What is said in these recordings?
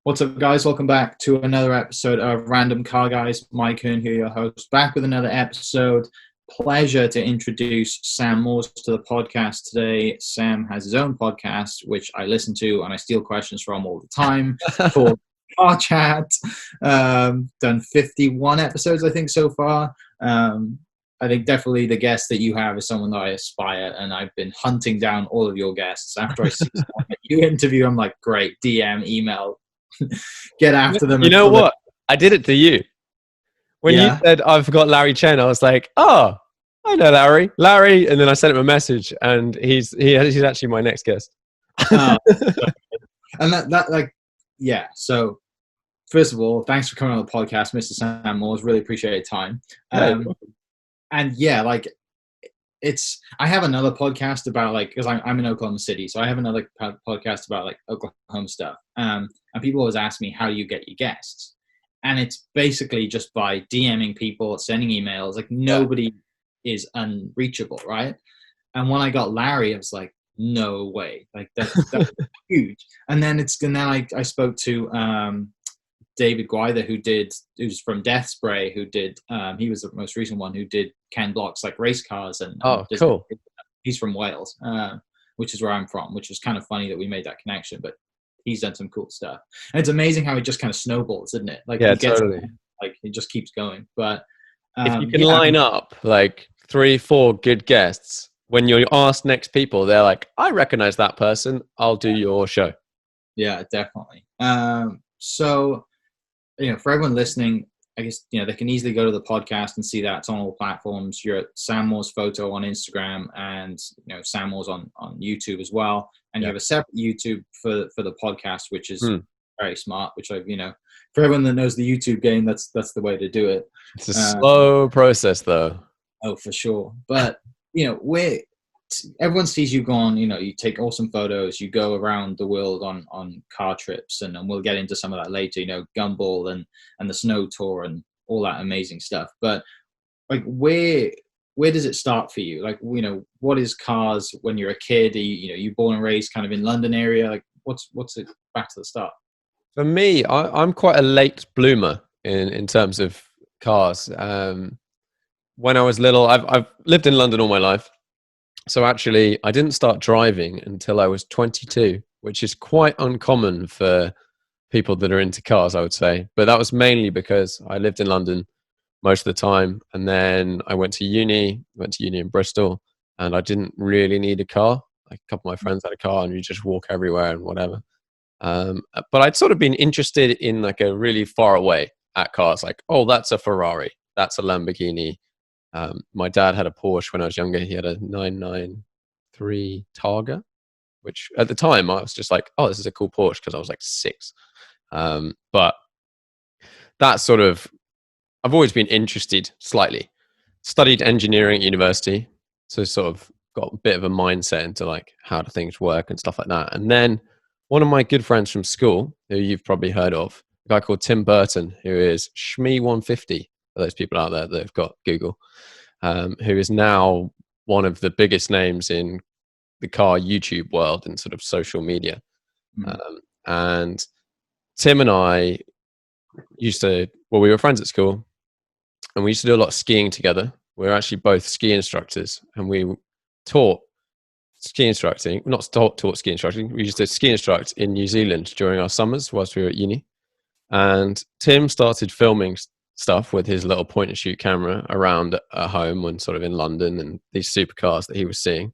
What's up, guys? Welcome back to another episode of Random Car Guys. Mike Hearn here, your host, back with another episode. Pleasure to introduce Sam Moores to the podcast today. Sam has his own podcast, which I listen to and I steal questions from all the time, called Car Chat. Done 51 episodes, I think, so far. I think definitely the guest that you have is someone that I aspire, and I've been hunting down all of your guests. After I see someone that you interview, I'm like, great, DM, email. Get after them. You know what? I did it to you. When you said, I forgot Larry Chen, I was like, oh, I know Larry. And then I sent him a message, and he's actually my next guest. And so first of all, thanks for coming on the podcast, Mr. Sam Moores. Really appreciate your time. I have another podcast about because I'm in Oklahoma City, so I have another podcast about Oklahoma stuff. And people always ask me, how do you get your guests? And it's basically just by DMing people, sending emails. Nobody is unreachable, right? And when I got Larry, I was like, no way, that's huge. And then I spoke to David Guida, who's from Death Spray, he was the most recent one who did Ken Block's race cars and cool. He's from Wales, which is where I'm from, which was kind of funny that we made that connection, but he's done some cool stuff. And it's amazing how it just kind of snowballs, isn't it? Totally. It just keeps going. But if you can line up 3-4 good guests, when you're asked next people, they're like, I recognize that person, I'll do your show. Yeah, definitely. So, for everyone listening, I guess, they can easily go to the podcast and see that it's on all platforms. You're at Sam Moores Photo on Instagram and, Sam Moores on YouTube as well. And you have a separate YouTube for the podcast, which is very smart, which for everyone that knows the YouTube game, that's the way to do it. It's a slow process though. Oh, for sure. But, everyone sees you go on, you take awesome photos, you go around the world on car trips, and we'll get into some of that later, Gumball and the Snow Tour and all that amazing stuff. But where does it start for you? What is cars when you're a kid? Are you born and raised kind of in London area? What's it back to the start? For me, I'm quite a late bloomer in terms of cars. When I was little, I've lived in London all my life. So actually, I didn't start driving until I was 22, which is quite uncommon for people that are into cars, I would say. But that was mainly because I lived in London most of the time. And then I went to uni in Bristol, and I didn't really need a car. A couple of my friends had a car, and you just walk everywhere and whatever. But I'd sort of been interested in a really far away at cars, that's a Ferrari, that's a Lamborghini. My dad had a Porsche when I was younger. He had a 993 Targa, which at the time I was just like, oh, this is a cool Porsche, because I was 6. But that sort of, I've always been interested slightly. Studied engineering at university, so sort of got a bit of a mindset into how do things work and stuff like that. And then one of my good friends from school, who you've probably heard of, a guy called Tim Burton, who is Shmee150, for those people out there that have got Google, who is now one of the biggest names in the car YouTube world and sort of social media. And Tim and I we were friends at school, and we used to do a lot of skiing together. We were actually both ski instructors, and we taught ski instructing, not taught ski instructing. We used to ski instruct in New Zealand during our summers whilst we were at uni. And Tim started filming stuff with his little point and shoot camera around at home and sort of in London, and these supercars that he was seeing.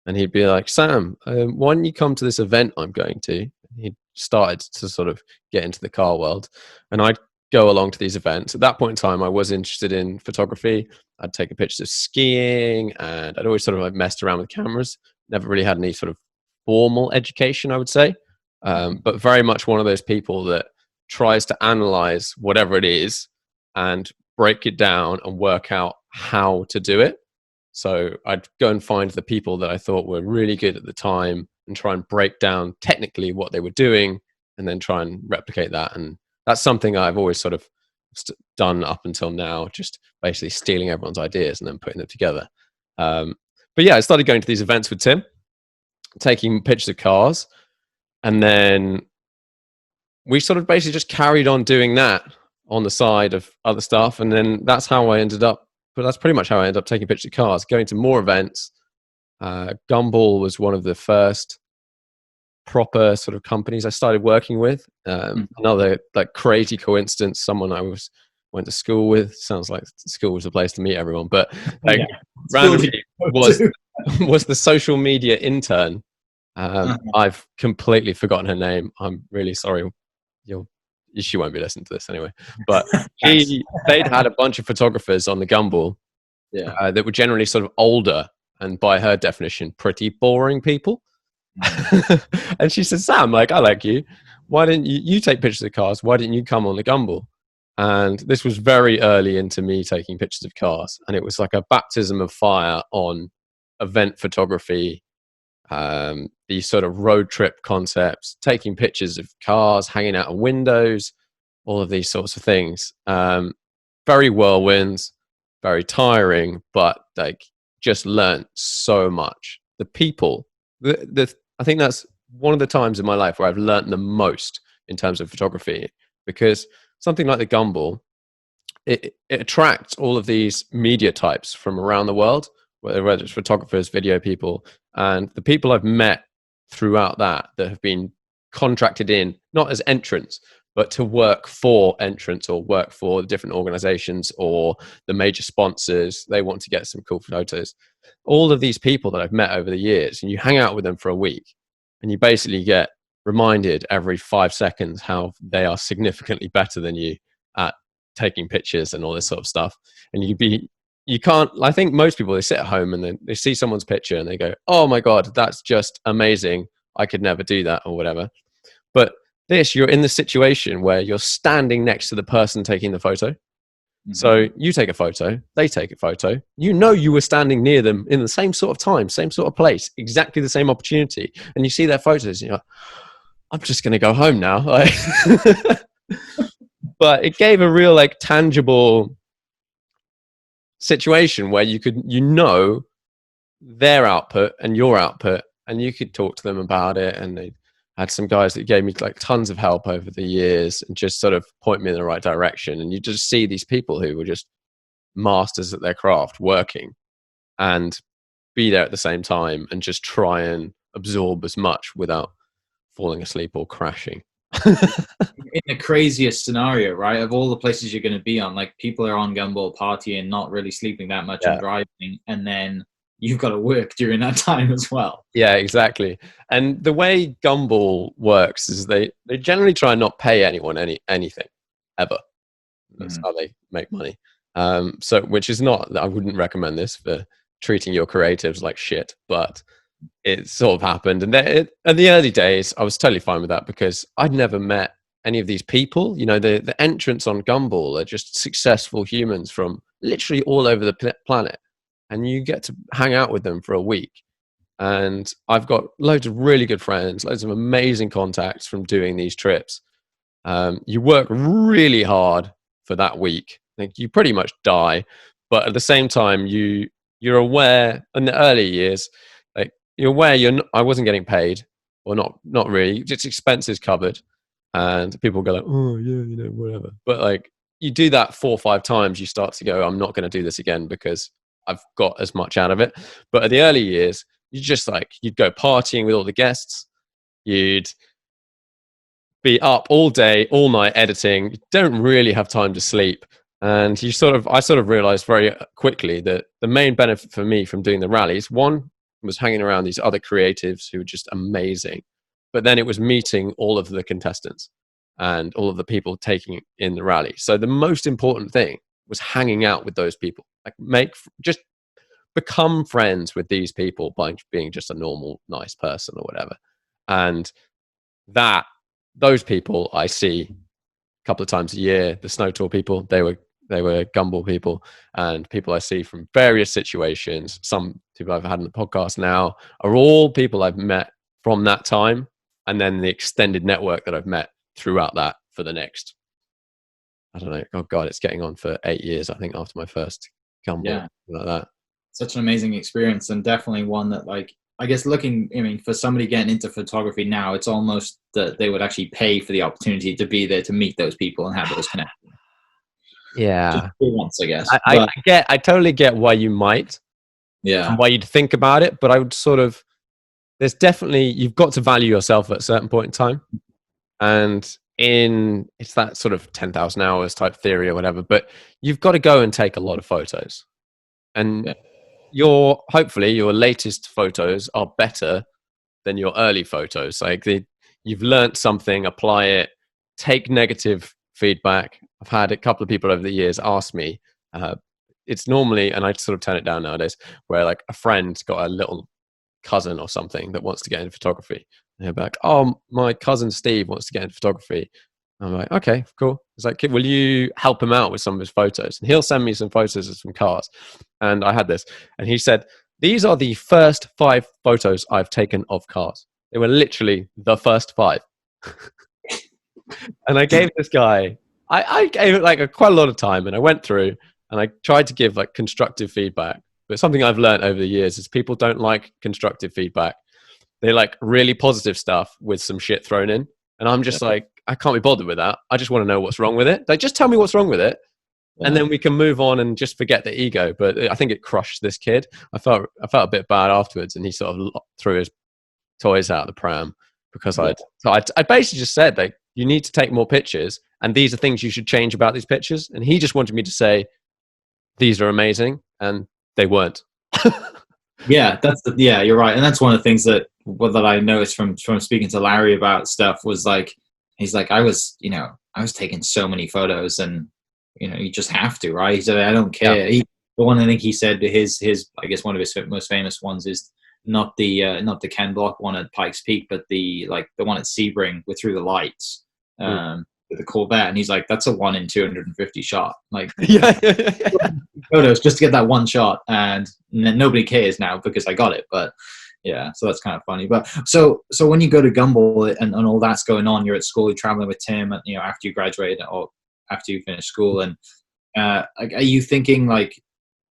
And he'd be like, Sam, why don't you come to this event I'm going to? He started to sort of get into the car world, and I'd go along to these events. At that point in time, I was interested in photography. I'd taken pictures of skiing, and I'd always sort of messed around with cameras. Never really had any sort of formal education, I would say, but very much one of those people that tries to analyze whatever it is and break it down and work out how to do it. So I'd go and find the people that I thought were really good at the time and try and break down technically what they were doing, and then try and replicate that. And that's something I've always sort of done up until now, just basically stealing everyone's ideas and then putting them together. But yeah, I started going to these events with Tim, taking pictures of cars, and then we sort of basically just carried on doing that on the side of other stuff. And then that's how I ended up, but that's pretty much how I ended up taking pictures of cars, going to more events. Gumball was one of the first proper sort of companies I started working with. Another like crazy coincidence, someone I went to school with, sounds like school was the place to meet everyone, but like randomly was the social media intern. I've completely forgotten her name. I'm really sorry. She won't be listening to this anyway. But they'd had a bunch of photographers on the Gumball that were generally sort of older and, by her definition, pretty boring people. And she said, Sam, like, I like you. Why didn't you take pictures of cars? Why didn't you come on the Gumball? And this was very early into me taking pictures of cars. And it was like a baptism of fire on event photography, these sort of road trip concepts, taking pictures of cars, hanging out of windows, all of these sorts of things. Very whirlwinds, very tiring, but like just learned so much. The people, I think that's one of the times in my life where I've learned the most in terms of photography, because something like the Gumball, it attracts all of these media types from around the world, whether it's photographers, video people, and the people I've met throughout that have been contracted in, not as entrants, but to work for entrants or work for different organizations or the major sponsors. They want to get some cool photos. All of these people that I've met over the years, and you hang out with them for a week, and you basically get reminded every 5 seconds how they are significantly better than you at taking pictures and all this sort of stuff. And you can't, I think most people, they sit at home and then they see someone's picture and they go, oh my God, that's just amazing. I could never do that or whatever. But you're in the situation where you're standing next to the person taking the photo. Mm-hmm. So you take a photo, they take a photo. You know you were standing near them in the same sort of time, same sort of place, exactly the same opportunity. And you see their photos and you're like, I'm just going to go home now. Like, but it gave a real like tangible situation where you could, their output and your output, and you could talk to them about it. And they had some guys that gave me like tons of help over the years and just sort of point me in the right direction. And you just see these people who were just masters at their craft working and be there at the same time and just try and absorb as much without falling asleep or crashing. In the craziest scenario, right, of all the places you're going to be on, like people are on Gumball partying, not really sleeping that much and driving, and then you've got to work during that time as well. Yeah, exactly. And the way Gumball works is they generally try and not pay anyone anything ever. That's how they make money. So which is not, I wouldn't recommend this for treating your creatives like shit, but it sort of happened. And in the early days, I was totally fine with that because I'd never met any of these people. You know, the entrants on Gumball are just successful humans from literally all over the planet. And you get to hang out with them for a week. And I've got loads of really good friends, loads of amazing contacts from doing these trips. You work really hard for that week. Like you pretty much die. But at the same time, you're aware in the early years, like you're aware I wasn't getting paid, or not really, just expenses covered. And people go like, oh yeah, whatever. But like you do that 4 or 5 times, you start to go, I'm not going to do this again because I've got as much out of it. But at the early years, you just like, you'd go partying with all the guests. You'd be up all day, all night editing. You don't really have time to sleep. And I sort of realized very quickly that the main benefit for me from doing the rallies, one was hanging around these other creatives who were just amazing. But then it was meeting all of the contestants and all of the people taking in the rally. So the most important thing was hanging out with those people. Like just become friends with these people by being just a normal, nice person or whatever. And those people I see a couple of times a year. The Snow Tour people, they were Gumball people, and people I see from various situations. Some people I've had on the podcast now are all people I've met from that time, and then the extended network that I've met throughout that for the next, I don't know, oh God, it's getting on for 8 years, I think, after my first Gumball, like that. Such an amazing experience, and definitely one that like I guess looking, I mean, for somebody getting into photography now, it's almost that they would actually pay for the opportunity to be there to meet those people and have those connections. Just Yeah. for once, I guess. I But I totally get why you might and yeah, why you'd think about it, but I would sort of, there's definitely, you've got to value yourself at a certain point in time. And it's that sort of 10,000 hours type theory or whatever, but you've got to go and take a lot of photos. And yeah, hopefully your latest photos are better than your early photos. Like you've learnt something, apply it, take negative feedback. I've had a couple of people over the years ask me, it's normally, and I sort of turn it down nowadays, where like a friend's got a little cousin or something that wants to get into photography. And they're like, oh, my cousin Steve wants to get into photography. I'm like, okay, cool. It's like, will you help him out with some of his photos? And he'll send me some photos of some cars. And I had this. And he said, these are the first 5 photos I've taken of cars. They were literally the first 5. And I gave this guy, I gave it like quite a lot of time. And I went through and I tried to give like constructive feedback. But something I've learned over the years is people don't like constructive feedback. They like really positive stuff with some shit thrown in. And I'm just like, I can't be bothered with that. I just want to know what's wrong with it. Like, just tell me what's wrong with it. And then we can move on and just forget the ego. But I think it crushed this kid. I felt a bit bad afterwards, and he sort of threw his toys out the pram because I basically just said, like, you need to take more pictures, and these are things you should change about these pictures. And he just wanted me to say, these are amazing, and they weren't. yeah, yeah, you're right, and that's one of the things that I noticed from speaking to Larry about stuff was like, he's like, I was taking so many photos, and you just have to, right? He said, I don't care. Yeah. The one I think he said his I guess one of his most famous ones is not the Ken Block one at Pikes Peak, but the one at Sebring with Through the Lights, with the Corvette, and he's like, that's a 1 in 250 shot, like Yeah. photos just to get that one shot, and nobody cares now because I got it. But yeah, so that's kind of funny. But so when you go to Gumball and all that's going on, you're at school, you're traveling with Tim, and after you graduate or after you finish school, and like, are you thinking like,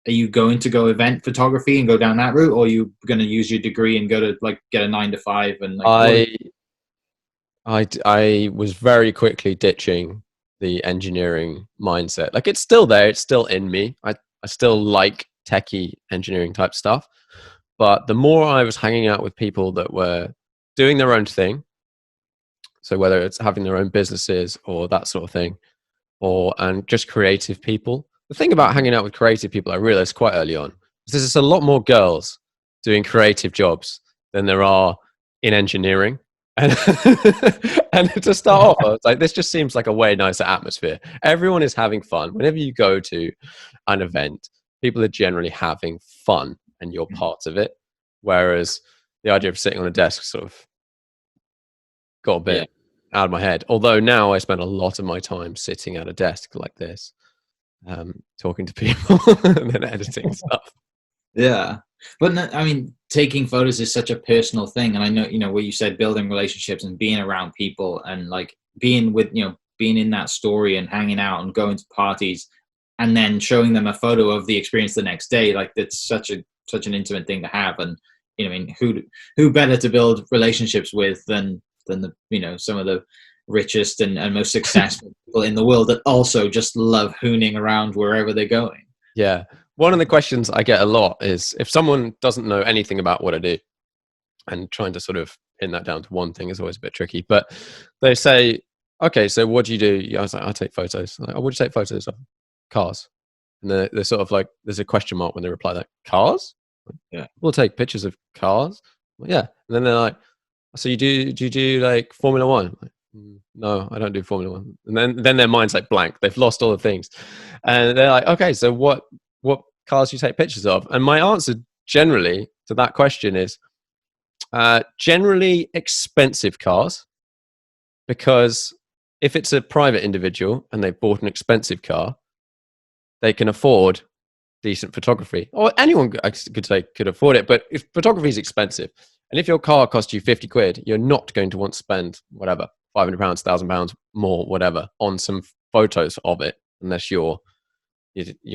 are you going to go event photography and go down that route, or are you going to use your degree and go to like get a 9 to 5? And like, I was very quickly ditching the engineering mindset. Like, it's still there, it's still in me. I still like techie engineering type stuff, but the more I was hanging out with people that were doing their own thing, so whether it's having their own businesses or that sort of thing, and just creative people. The thing about hanging out with creative people, I realized quite early on, is there's a lot more girls doing creative jobs than there are in engineering. And, and to start off, I was like, this just seems like a way nicer atmosphere. Everyone is having fun. Whenever you go to an event, people are generally having fun and you're part of it. Whereas the idea of sitting on a desk sort of got a bit out of my head. Although now I spend a lot of my time sitting at a desk like this, talking to people and then editing stuff. Yeah, but no, I mean, taking photos is such a personal thing, and I know what you said, building relationships and being around people, and like being in that story and hanging out and going to parties, and then showing them a photo of the experience the next day. Like, that's such an intimate thing to have, and I mean, who better to build relationships with than the some of the richest and most successful people in the world that also just love hooning around wherever they're going. Yeah. One of the questions I get a lot is if someone doesn't know anything about what I do, and trying to sort of pin that down to one thing is always a bit tricky, but they say, okay, so what do you do? I was like, I take photos. Like, oh, what do you take photos of? Cars. And they're sort of like, there's a question mark when they reply that, cars? Yeah. We'll take pictures of cars. Well, yeah. And then they're like, so do you do like Formula One? Like, no, I don't do Formula One. And then their mind's like blank. They've lost all the things. And they're like, okay, so what cars do you take pictures of? And my answer generally to that question is generally expensive cars, because if it's a private individual and they've bought an expensive car, they can afford decent photography. Or anyone could afford it, but if photography is expensive, and if your car costs you 50 quid, you're not going to want to spend whatever, £500, £1,000 more, whatever, on some photos of it, unless you're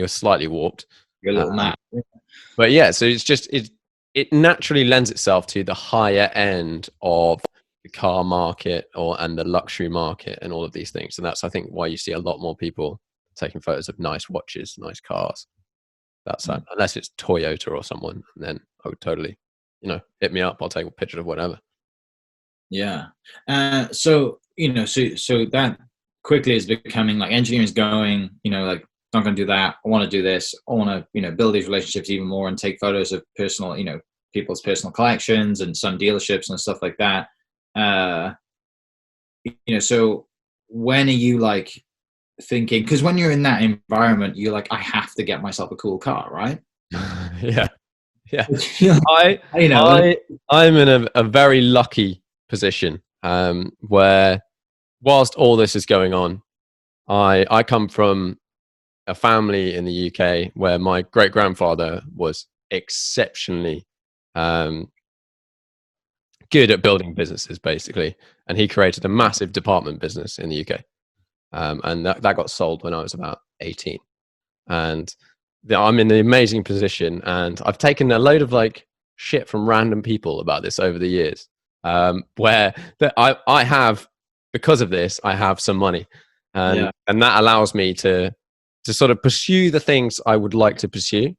slightly warped. Your little map. But yeah, so it's it naturally lends itself to the higher end of the car market and the luxury market and all of these things. And that's, I think, why you see a lot more people taking photos of nice watches, nice cars. That's unless it's Toyota or someone, and then I would totally, hit me up. I'll take a picture of whatever. Yeah. So that quickly is becoming like engineering is going, like, not going to do that. I want to do this. I want to, build these relationships even more and take photos of personal, people's personal collections and some dealerships and stuff like that. So when are you like thinking, because when you're in that environment, you're like, I have to get myself a cool car, right? Yeah. I'm in a very lucky position where whilst all this is going on, I come from a family in the UK where my great grandfather was exceptionally good at building businesses, basically, and he created a massive department business in the UK, and that got sold when I was about 18. And I'm in the amazing position, and I've taken a load of like shit from random people about this over the years, where I have, because of this, I have some money, and that allows me to sort of pursue the things I would like to pursue.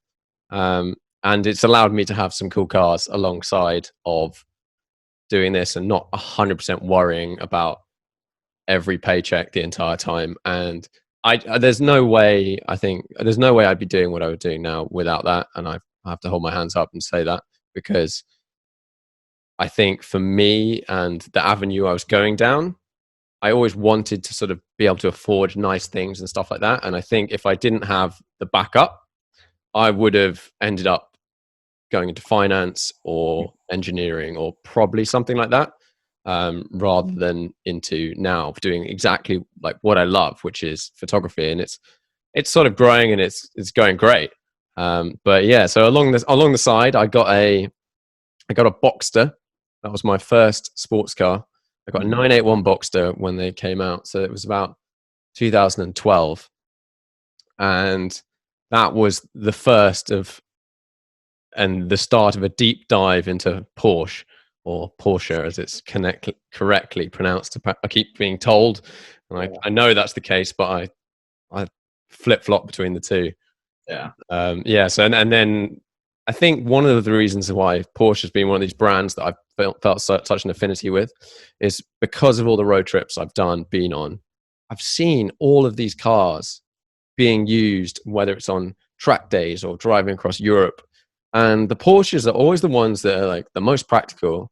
And it's allowed me to have some cool cars alongside of doing this and not 100% worrying about every paycheck the entire time. And there's no way I'd be doing what I would do now without that. And I have to hold my hands up and say that, because I think for me and the avenue I was going down, I always wanted to sort of be able to afford nice things and stuff like that. And I think if I didn't have the backup, I would have ended up going into finance or engineering or probably something like that, rather than into now doing exactly like what I love, which is photography. And it's sort of growing and it's going great. But yeah, so along the side, I got a Boxster. That was my first sports car. I got a 981 Boxster when they came out. So it was about 2012. And that was the first of, and the start of a deep dive into Porsche, or Porsche as it's correctly pronounced. I keep being told, and I know that's the case, but I flip-flop between the two. Yeah. So, and then I think one of the reasons why Porsche has been one of these brands that I've felt such an affinity with is because of all the road trips I've been on. I've seen all of these cars being used, whether it's on track days or driving across Europe. And the Porsches are always the ones that are like the most practical.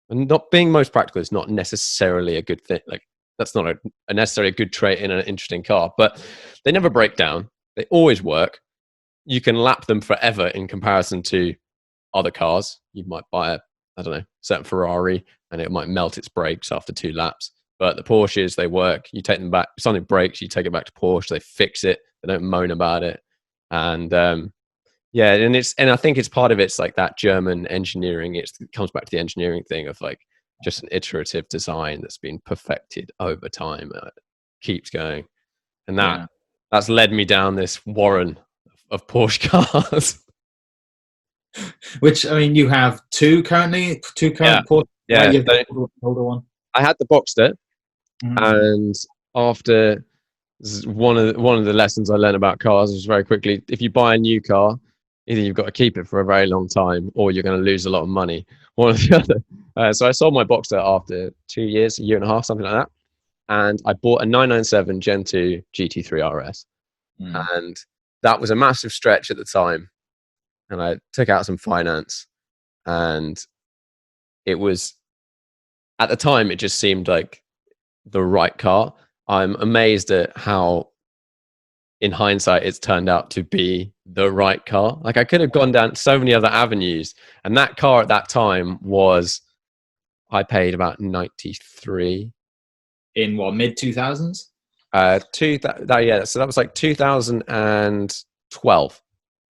And not being most practical is not necessarily a good thing. Like, that's not a necessarily a good trait in an interesting car, but they never break down. They always work. You can lap them forever in comparison to other cars. You might buy a certain Ferrari and it might melt its brakes after 2 laps. But the Porsches, they work. You take them back. If something breaks, you take it back to Porsche. They fix it. They don't moan about it. And and I think it's part of it's like that German engineering. It comes back to the engineering thing of like just an iterative design that's been perfected over time. Keeps going, and that's led me down this warren of Porsche cars. Which, I mean, you have two current Porsche. Yeah, you have the older one. I had the Boxster, and after one of the lessons I learned about cars was very quickly, if you buy a new car, either you've got to keep it for a very long time or you're going to lose a lot of money, one or the other. So I sold my Boxster after 2 years, a year and a half, something like that. And I bought a 997 Gen 2 GT3 RS. And that was a massive stretch at the time. And I took out some finance, and it was, at the time, it just seemed like the right car. I'm amazed at how, in hindsight, it's turned out to be the right car. Like, I could have gone down so many other avenues, and that car at that time I paid about 93. In what, mid 2000s? So that was like 2012.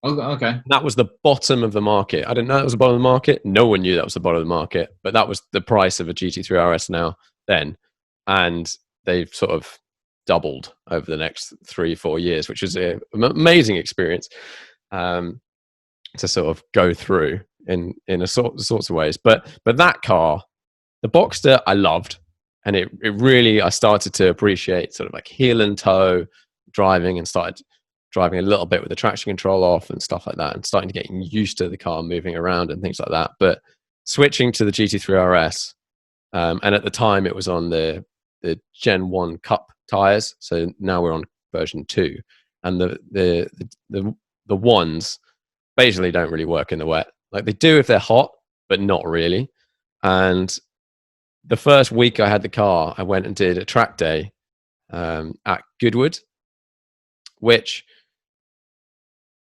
Okay. That was the bottom of the market. I didn't know that was the bottom of the market. No one knew that was the bottom of the market, but that was the price of a GT3 RS now then. And they've sort of doubled over the next 3-4 years, which is an amazing experience to sort of go through. in sorts of ways. But that car, the Boxster, I loved, and it really, I started to appreciate sort of like heel and toe driving, and started driving a little bit with the traction control off and stuff like that, and starting to get used to the car moving around and things like that. But switching to the GT3 RS, and at the time it was on the Gen 1 Cup tires, so now we're on version 2, and the ones basically don't really work in the wet. Like, they do if they're hot, but not really. And the first week I had the car, I went and did a track day at Goodwood, which,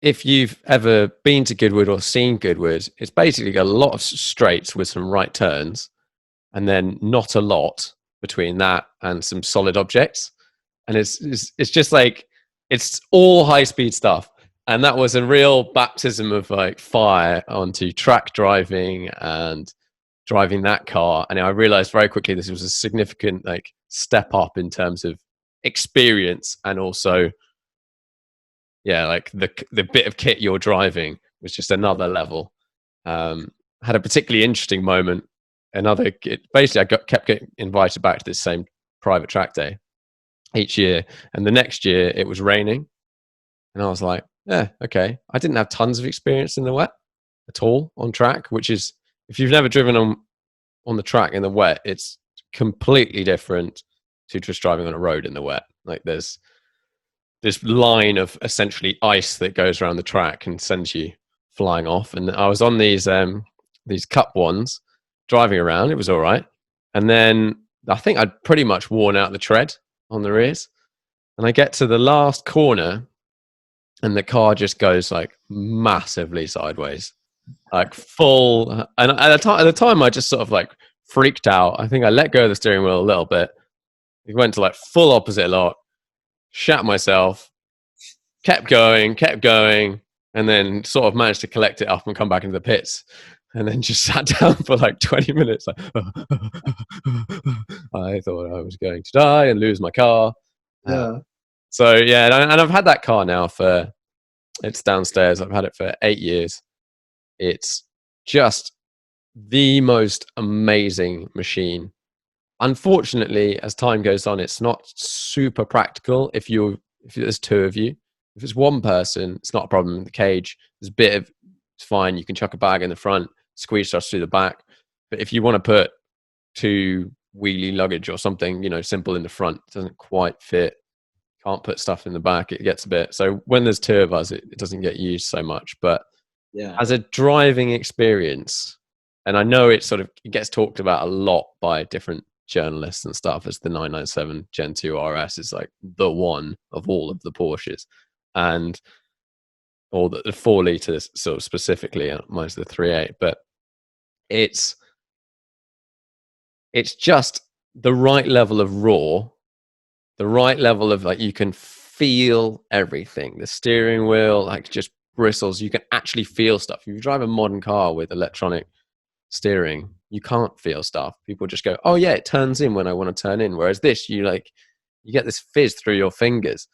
if you've ever been to Goodwood or seen Goodwood, it's basically got a lot of straights with some right turns, and then not a lot between that and some solid objects. And it's just like, it's all high speed stuff. And that was a real baptism of like fire onto track driving and driving that car. And I realized very quickly this was a significant like step up in terms of experience, and also, yeah, like the bit of kit you're driving was just another level. Had a particularly interesting moment. Basically, I kept getting invited back to this same private track day each year, and the next year it was raining, and I was like, yeah, okay. I didn't have tons of experience in the wet at all on track, which is, if you've never driven on the track in the wet, it's completely different to just driving on a road in the wet. Like, there's this line of essentially ice that goes around the track and sends you flying off. And I was on these cup ones driving around. It was all right. And then I think I'd pretty much worn out the tread on the rears. And I get to the last corner, and the car just goes like massively sideways, like full. And at the time, I just sort of like freaked out. I think I let go of the steering wheel a little bit. It went to like full opposite lock, shat myself, kept going, and then sort of managed to collect it up and come back into the pits. And then just sat down for like 20 minutes. Like, I thought I was going to die and lose my car. Yeah. So yeah, and I've had that car now it's downstairs. I've had it for 8 years. It's just the most amazing machine. Unfortunately, as time goes on, it's not super practical if there's two of you. If it's one person, it's not a problem. The cage, it's fine. You can chuck a bag in the front, squeeze stuff through the back. But if you want to put two wheelie luggage or something, simple in the front, it doesn't quite fit. Can't put stuff in the back. It gets a bit. So when there's two of us, it doesn't get used so much. But yeah, as a driving experience, and I know it gets talked about a lot by different journalists and stuff as the 997 Gen 2 RS is like the one of all of the Porsches, or the 4 liters sort of specifically, minus the 3.8. But it's just the right level of raw, the right level of like, you can feel everything. The steering wheel like just bristles. You can actually feel stuff. If you drive a modern car with electronic steering, you can't feel stuff. People just go, oh yeah, it turns in when I want to turn in. Whereas this, you get this fizz through your fingers.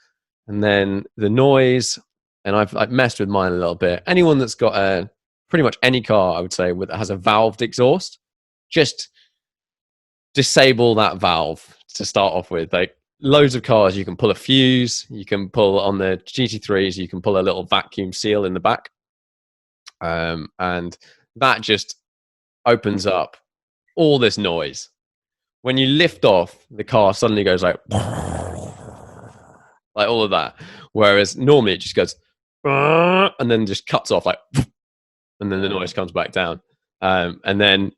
And then the noise, and I've messed with mine a little bit. Anyone that's got pretty much any car, I would say, that has a valved exhaust, just disable that valve to start off with. Like, loads of cars, you can pull a fuse, you can pull on the GT3s, you can pull a little vacuum seal in the back. And that just opens up all this noise. When you lift off, the car suddenly goes like all of that. Whereas normally it just goes and then just cuts off like, and then the noise comes back down. And then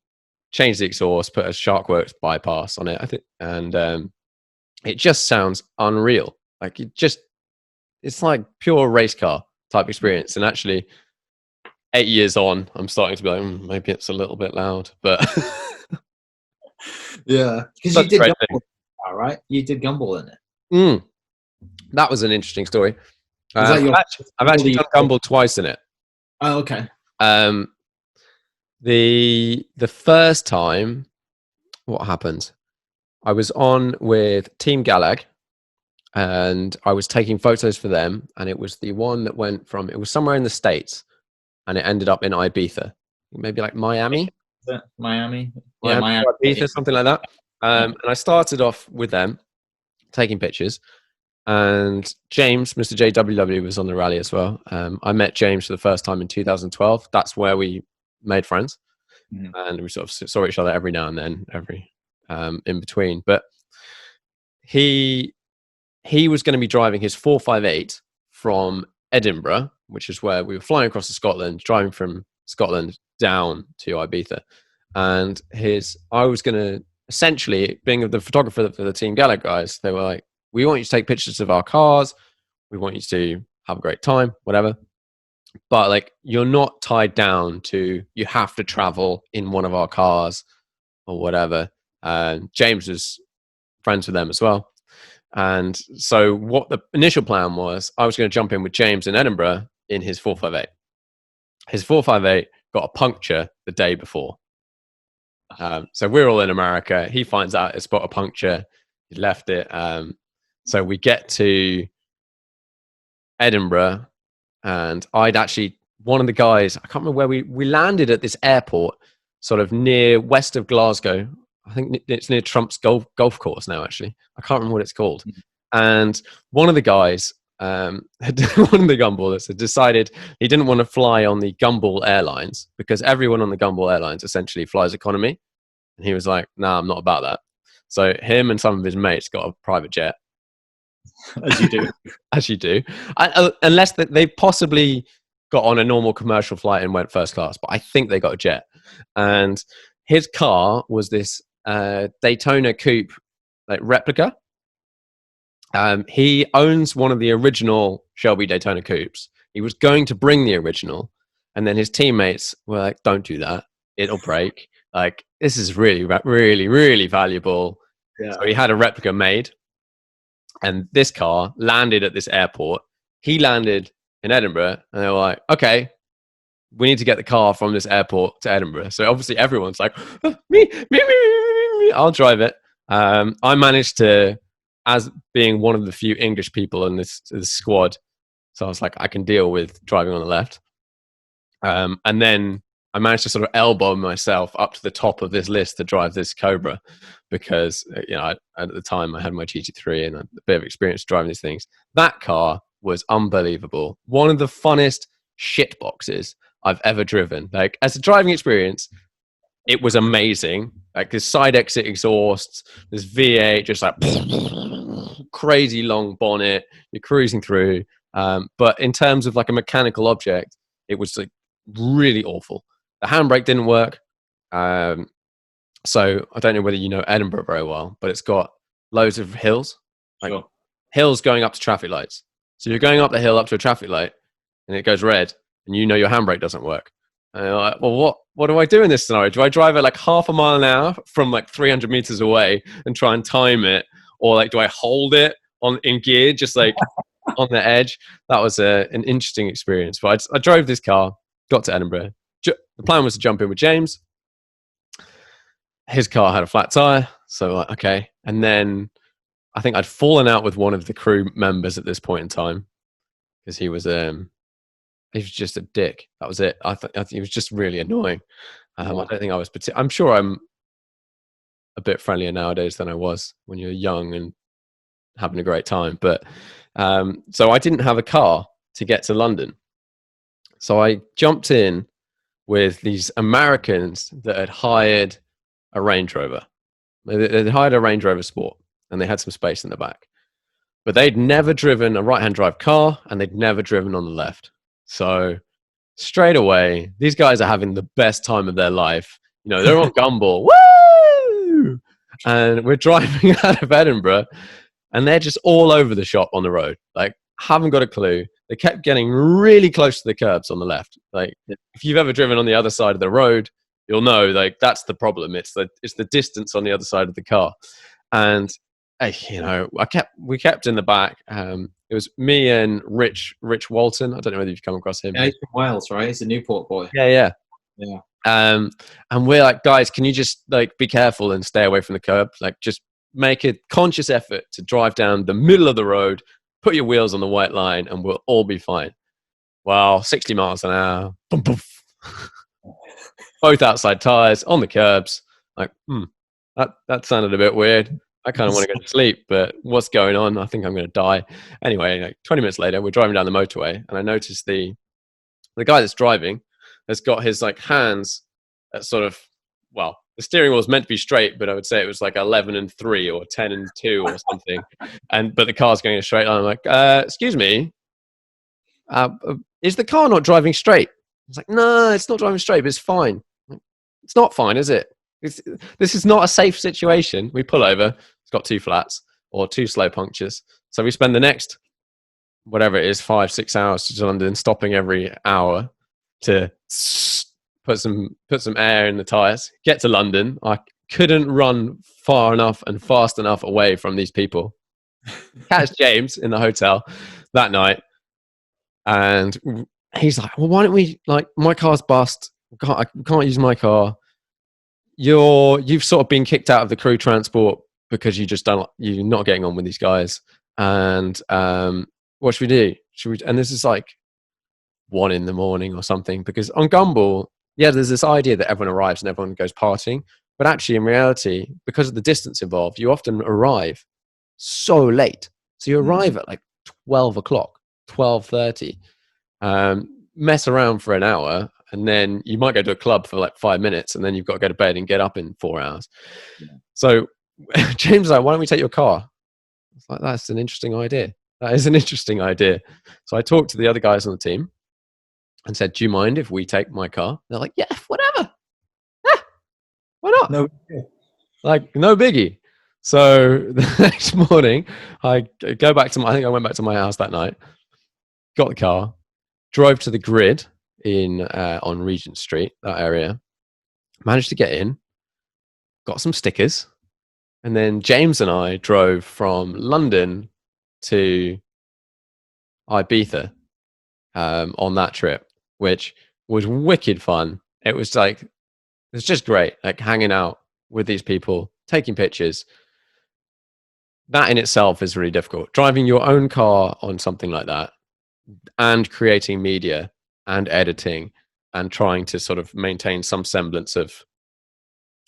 change the exhaust, put a Sharkworks bypass on it, I think, and it just sounds unreal. Like, it's like pure race car type experience. And actually, 8 years on, I'm starting to be like, maybe it's a little bit loud, but yeah, because you did Gumball, right? You did Gumball in it. That was an interesting story. I've actually done Gumball twice in it. Oh, okay. The first time, what happened? I was on with Team Galag, and I was taking photos for them, and it was the one that it was somewhere in the States, and it ended up in Ibiza. maybe like Miami. Miami. Yeah, Miami, Miami. Ibiza, something like that. And I started off with them taking pictures. And James, Mr. JWW, was on the rally as well. I met James for the first time in 2012. That's where we made friends. And we sort of saw each other every now and then, every in between. But he was going to be driving his 458 from Edinburgh, which is where we were flying across to Scotland, driving from Scotland down to Ibiza. And I was going to, essentially, being the photographer for the Team Galag guys, they were like, we want you to take pictures of our cars. We want you to have a great time, whatever. But like, you're not tied down to, you have to travel in one of our cars or whatever. And James was friends with them as well. And so what the initial plan was, I was going to jump in with James in Edinburgh in his 458. His 458 got a puncture the day before. So we're all in America. He finds out it's got a puncture. He left it. So we get to Edinburgh, and one of the guys, I can't remember where we landed at this airport, sort of near west of Glasgow. I think it's near Trump's golf course now, actually. I can't remember what it's called. And one of the guys, one of the Gumballers, had decided he didn't want to fly on the Gumball Airlines because everyone on the Gumball Airlines essentially flies economy. And he was like, nah, I'm not about that. So him and some of his mates got a private jet. As you do. As you do. Unless they possibly got on a normal commercial flight and went first class. But I think they got a jet. And his car was this Daytona coupe, like replica. He owns one of the original Shelby Daytona coupes. He was going to bring the original. And then his teammates were like, don't do that. It'll break. Like, this is really, really, really valuable. Yeah. So he had a replica made. And this car landed at this airport. He landed in Edinburgh, and they were like, okay, we need to get the car from this airport to Edinburgh. So obviously everyone's like, oh, me, I'll drive it. I managed to, as being one of the few English people in this squad, so I was like, I can deal with driving on the left. And then I managed to sort of elbow myself up to the top of this list to drive this Cobra because, at the time I had my GT3 and a bit of experience driving these things. That car was unbelievable. One of the funnest shit boxes I've ever driven. Like, as a driving experience, it was amazing. Like, this side exit exhausts, this V8, just like crazy long bonnet, you're cruising through. But in terms of like a mechanical object, it was like really awful. The handbrake didn't work. So I don't know whether you know Edinburgh very well, but it's got loads of hills. Like hills going up to traffic lights. So you're going up the hill up to a traffic light and it goes red and your handbrake doesn't work. And you're like, well, what do I do in this scenario? Do I drive at like half a mile an hour from like 300 meters away and try and time it? Or like, do I hold it in gear, just like on the edge? That was an interesting experience. But I drove this car, got to Edinburgh. The plan was to jump in with James. His car had a flat tire, so like, okay. And then I think I'd fallen out with one of the crew members at this point in time because he was just a dick. That was it. I think he was just really annoying. I don't think I was I'm sure I'm a bit friendlier nowadays than I was when you're young and having a great time. But so I didn't have a car to get to London. So I jumped in with these Americans that had hired a Range Rover. They'd hired a Range Rover Sport and they had some space in the back. But they'd never driven a right-hand drive car and they'd never driven on the left. So straight away, these guys are having the best time of their life. They're on Gumball. Woo! And we're driving out of Edinburgh and they're just all over the shop on the road. Like, haven't got a clue. They kept getting really close to the curbs on the left. Like, if you've ever driven on the other side of the road, you'll know, like, that's the problem. It's the distance on the other side of the car. And we kept in the back. It was me and Rich Walton. I don't know whether you've come across him. Yeah, he's from Wales, right? He's a Newport boy. Yeah. And we're like, guys, can you just like be careful and stay away from the curb? Like, just make a conscious effort to drive down the middle of the road, put your wheels on the white line, and we'll all be fine. Well, 60 miles an hour. Boom, boom. both outside tires on the curbs. Like, that sounded a bit weird. I kind of want to go to sleep, but what's going on? I think I'm going to die. Anyway, like 20 minutes later, we're driving down the motorway, and I noticed the guy that's driving has got his like hands at sort of, well, the steering wheel was meant to be straight, but I would say it was like 11 and 3 or 10 and 2 or something. But the car's going in a straight line. I'm like, excuse me, is the car not driving straight? It's like, no, it's not driving straight, but it's fine. It's not fine, is it? This is not a safe situation. We pull over. It's got 2 flats or 2 slow punctures. So we spend the next, whatever it is, 5-6 hours to London, stopping every hour to put some air in the tires. Get to London. I couldn't run far enough and fast enough away from these people. Catch James in the hotel that night, and he's like, well, why don't we, like, my car's bust. I can't use my car. You've sort of been kicked out of the crew transport because you're not getting on with these guys. And what should we do? And this is like 1 a.m. or something, because on Gumball, there's this idea that everyone arrives and everyone goes partying. But actually, in reality, because of the distance involved, you often arrive so late. So you arrive at like 12 o'clock, 12:30, mess around for an hour, and then you might go to a club for like 5 minutes, and then you've got to go to bed and get up in 4 hours. Yeah. So James was like, why don't we take your car? I was like, that's an interesting idea. That is an interesting idea. So I talked to the other guys on the team and said, do you mind if we take my car? They're like, yeah, whatever. Yeah, why not? No, like, no biggie. So the next morning, I think I went back to my house that night, got the car, drove to the grid on Regent Street, that area, managed to get in, got some stickers, and then James and I drove from London to Ibiza on that trip, which was wicked fun. It was just great, like hanging out with these people, taking pictures. That in itself is really difficult. Driving your own car on something like that and creating media and editing and trying to sort of maintain some semblance of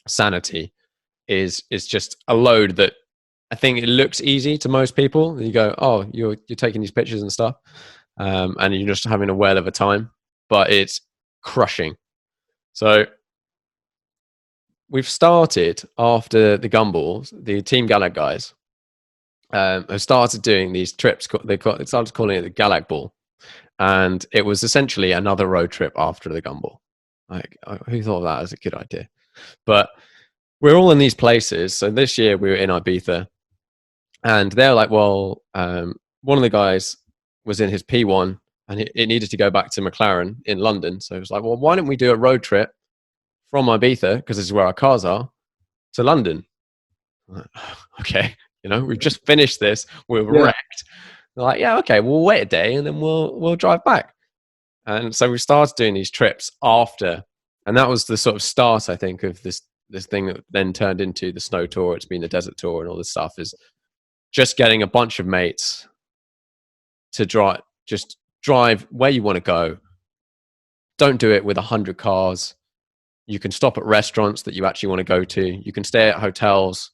sanity is just a load that I think it looks easy to most people. You go, oh, you're taking these pictures and stuff, and you're just having a whale of a time, but it's crushing. So we've started after the Gumballs, the Team Galag guys have started doing these trips. They started calling it the Galag Ball, and it was essentially another road trip after the Gumball. Like, who thought of that as a good idea? But we're all in these places. So this year we were in Ibiza, and they're like, well, one of the guys was in his P1 and it needed to go back to McLaren in London. So it was like, well, why don't we do a road trip from Ibiza, because this is where our cars are, to London? Okay, we've just finished this. We're wrecked. They're like, yeah, okay, we'll wait a day and then we'll drive back. And so we started doing these trips after, and that was the sort of start, I think, of this thing that then turned into the snow tour. It's been the desert tour and all this stuff, is just getting a bunch of mates to drive where you want to go. Don't do it with 100 cars. You can stop at restaurants that you actually want to go to. You can stay at hotels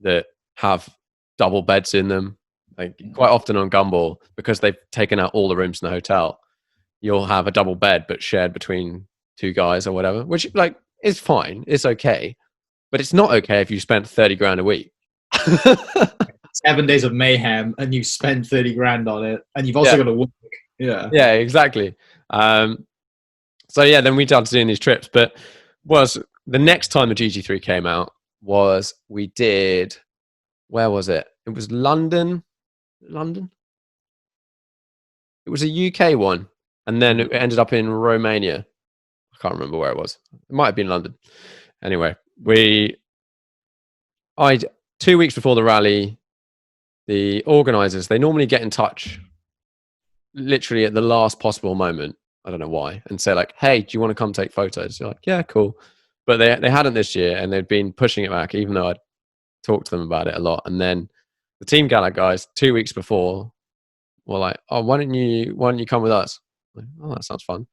that have double beds in them. Like, quite often on Gumball, because they've taken out all the rooms in the hotel, you'll have a double bed but shared between 2 guys or whatever, which like is fine. It's okay. But it's not okay if you spent 30 grand a week. 7 days of mayhem and you spend 30 grand on it, and you've also got to work. Yeah, exactly. So yeah, then we started doing these trips. But was the next time the GT3 came out was we did, where was it? It was London. It was a UK one, and then it ended up in Romania. I can't remember where it was. It might have been London. Anyway, 2 weeks before the rally, the organizers, they normally get in touch literally at the last possible moment. I don't know why, and say like, hey, do you want to come take photos? You're like, yeah, cool. But they hadn't this year, and they'd been pushing it back, even though I'd talked to them about it a lot. And then the Team Galag guys 2 weeks before were like, oh, why don't you come with us? Like, oh, that sounds fun.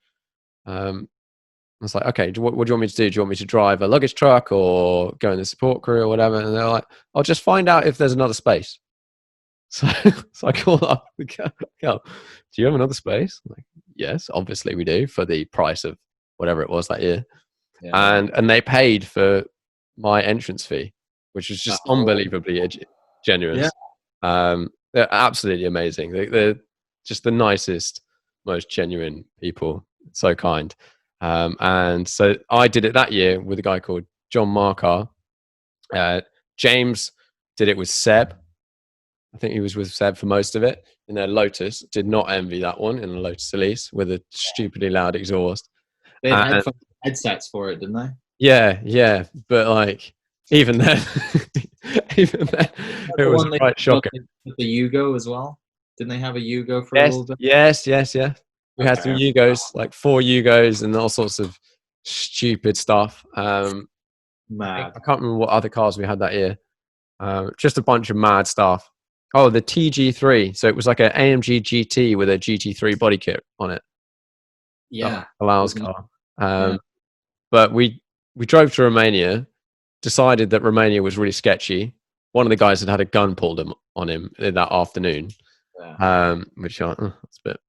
was like, okay, what do you want me to do? Do you want me to drive a luggage truck or go in the support crew or whatever? And they're like, I'll just find out if there's another space. So, so I called up the girl, do you have another space? I'm like, yes, obviously we do, for the price of whatever it was that year. Yeah. And they paid for my entrance fee, which was just unbelievably generous. Yeah. They're absolutely amazing. They're just the nicest, most genuine people. So kind. And so I did it that year with a guy called John Markar. James did it with Seb. I think he was with Seb for most of it in their Lotus. Did not envy that one in a Lotus Elise with a stupidly loud exhaust. They had headsets for it, didn't they? Yeah. But like, even then, it was quite shocking. The Yugo as well. Didn't they have a Yugo for a Yes, little bit? yes. We had some Yugos, like 4 Yugos and all sorts of stupid stuff. Mad. I can't remember what other cars we had that year. Just a bunch of mad stuff. Oh, the TG3. So it was like an AMG GT with a GT3 body kit on it. Yeah. Allows car. But we drove to Romania, decided that Romania was really sketchy. One of the guys had a gun pulled on him that afternoon. Yeah. Which that's a bit.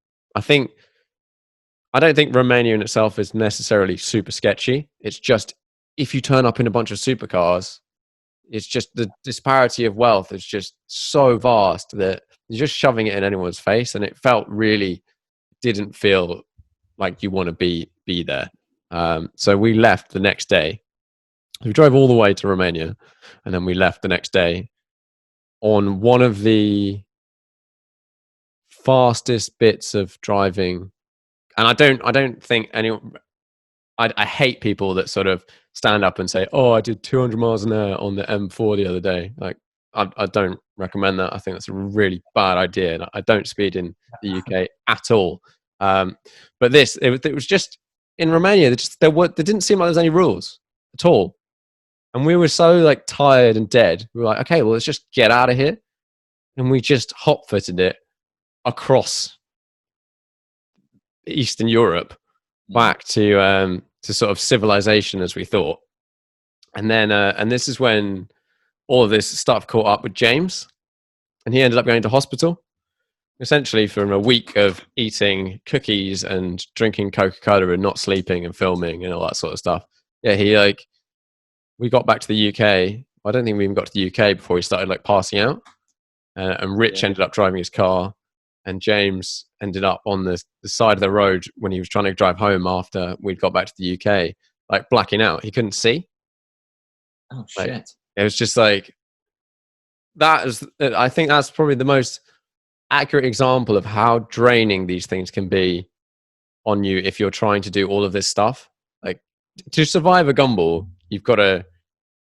I don't think Romania in itself is necessarily super sketchy. It's just if you turn up in a bunch of supercars, it's just the disparity of wealth is just so vast that you're just shoving it in anyone's face, and it didn't feel like you want to be there. So we left the next day. We drove all the way to Romania, and then we left the next day on one of the fastest bits of driving. And I don't think anyone. I hate people that sort of stand up and say, "Oh, I did 200 miles an hour on the M4 the other day." Like, I don't recommend that. I think that's a really bad idea. I don't speed in the UK at all. But it was just in Romania. There didn't seem like there was any rules at all, and we were so like tired and dead. We were like, okay, well, let's just get out of here, and we just hot-footed it across Eastern Europe back to sort of civilization as we thought. And then and this is when all of this stuff caught up with James, and he ended up going to hospital essentially from a week of eating cookies and drinking Coca-Cola and not sleeping and filming and all that sort of stuff. Yeah, we got back to the UK. I don't think we even got to the UK before he started like passing out. And Rich ended up driving his car, and James ended up on the side of the road when he was trying to drive home after we'd got back to the UK, like blacking out. He couldn't see. Oh, shit. Like, it was just like, I think that's probably the most accurate example of how draining these things can be on you if you're trying to do all of this stuff. Like, to survive a Gumball, you've got to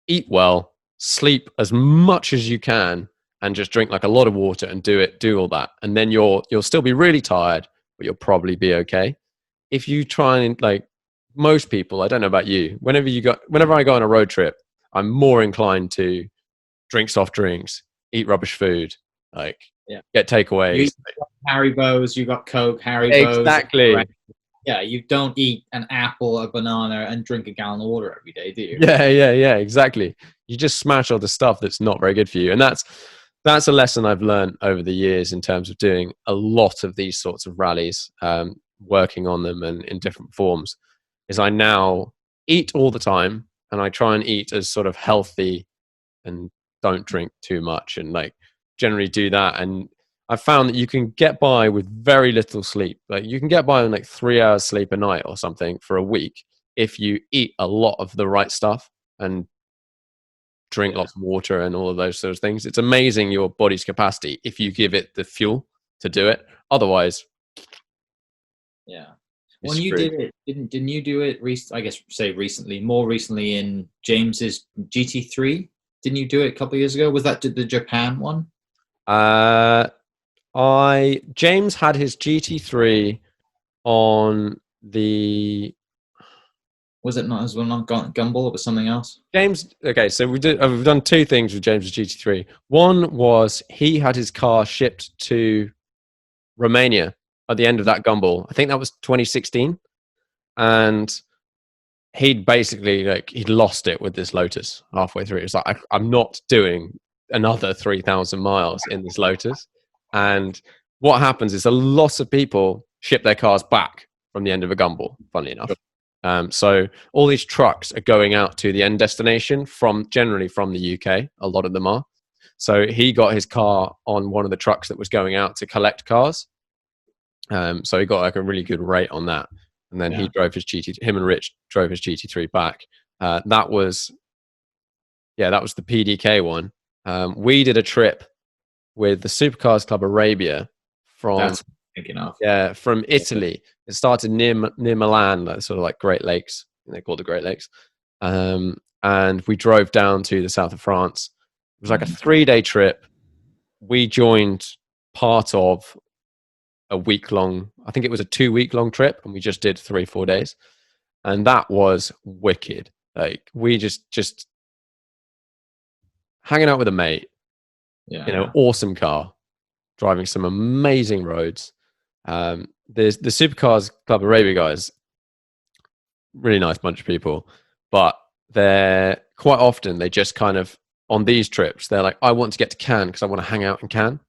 eat well, sleep as much as you can, and just drink like a lot of water and do all that. And then you'll still be really tired, but you'll probably be okay. If you try and, like most people, I don't know about you, whenever I go on a road trip, I'm more inclined to drink soft drinks, eat rubbish food, like get takeaways. You got Haribo's, you got Coke, Haribo's. Exactly. Yeah, you don't eat an apple, a banana, and drink a gallon of water every day, do you? Yeah, exactly. You just smash all the stuff that's not very good for you. And that's a lesson I've learned over the years in terms of doing a lot of these sorts of rallies, working on them and in different forms, is I now eat all the time, and I try and eat as sort of healthy and don't drink too much, and like generally do that. And I found that you can get by with very little sleep. Like, you can get by on like 3 hours sleep a night or something for a week if you eat a lot of the right stuff and drink lots of water and all of those sort of things. It's amazing your body's capacity if you give it the fuel to do it. Otherwise, when you did it, didn't you do it? More recently in James's GT3. Didn't you do it a couple of years ago? Was that the Japan one? James had his GT3 on the. Was it not as well? Not Gumball? It was something else. James. Okay, so we've done two things with James's GT3. One was he had his car shipped to Romania at the end of that Gumball. I think that was 2016, and he'd basically he'd lost it with this Lotus halfway through. It's like, I'm not doing another 3,000 miles in this Lotus. And what happens is a lot of people ship their cars back from the end of a Gumball, funnily enough. So all these trucks are going out to the end destination generally from the UK. A lot of them are. So he got his car on one of the trucks that was going out to collect cars. So he got like a really good rate on that. And then he drove his him and Rich drove his GT3 back. That was the PDK one. We did a trip with the Supercars Club Arabia from Italy. It started near Milan, sort of like Great Lakes. They call it the Great Lakes. And we drove down to the south of France. It was like a 3-day trip. We joined part of a week-long, I think it was a 2-week-long trip, and we just did 3-4 days. And that was wicked. Like, we just hanging out with a mate, awesome car, driving some amazing roads. There's the Supercars Club Arabia guys, really nice bunch of people, but they're quite often, they just kind of, on these trips, they're like, I want to get to Cannes because I want to hang out in Cannes.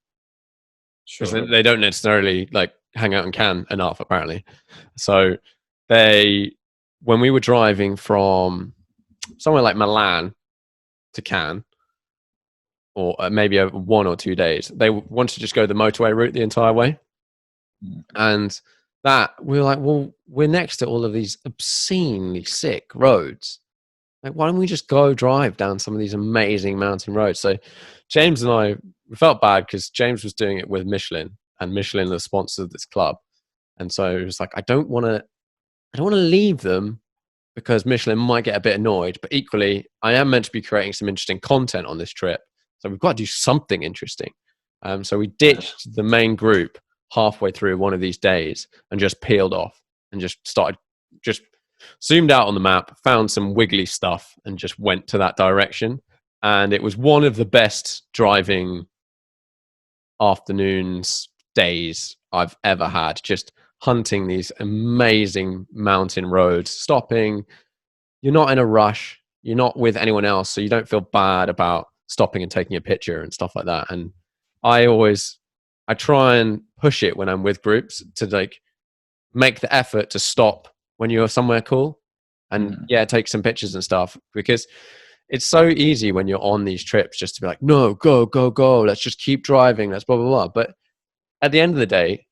Sure. They don't necessarily like hang out in Cannes enough, apparently. So when we were driving from somewhere like Milan to Cannes, or maybe over 1 or 2 days, they wanted to just go the motorway route the entire way. And that we were like, well, we're next to all of these obscenely sick roads. Like, why don't we just go drive down some of these amazing mountain roads? So James and I, we felt bad because James was doing it with Michelin, and Michelin are the sponsor of this club. And so it was like, I don't want to leave them because Michelin might get a bit annoyed, but equally, I am meant to be creating some interesting content on this trip. So we've got to do something interesting. So we ditched the main group halfway through one of these days and just peeled off and just zoomed out on the map, found some wiggly stuff, and just went to that direction. And it was one of the best driving afternoons, days I've ever had, just hunting these amazing mountain roads, stopping. You're not in a rush. You're not with anyone else, so you don't feel bad about stopping and taking a picture and stuff like that. And I try and push it when I'm with groups to like make the effort to stop when you're somewhere cool and take some pictures and stuff, because it's so easy when you're on these trips just to be like, no, go, let's just keep driving, let's blah, blah, blah. But at the end of the day,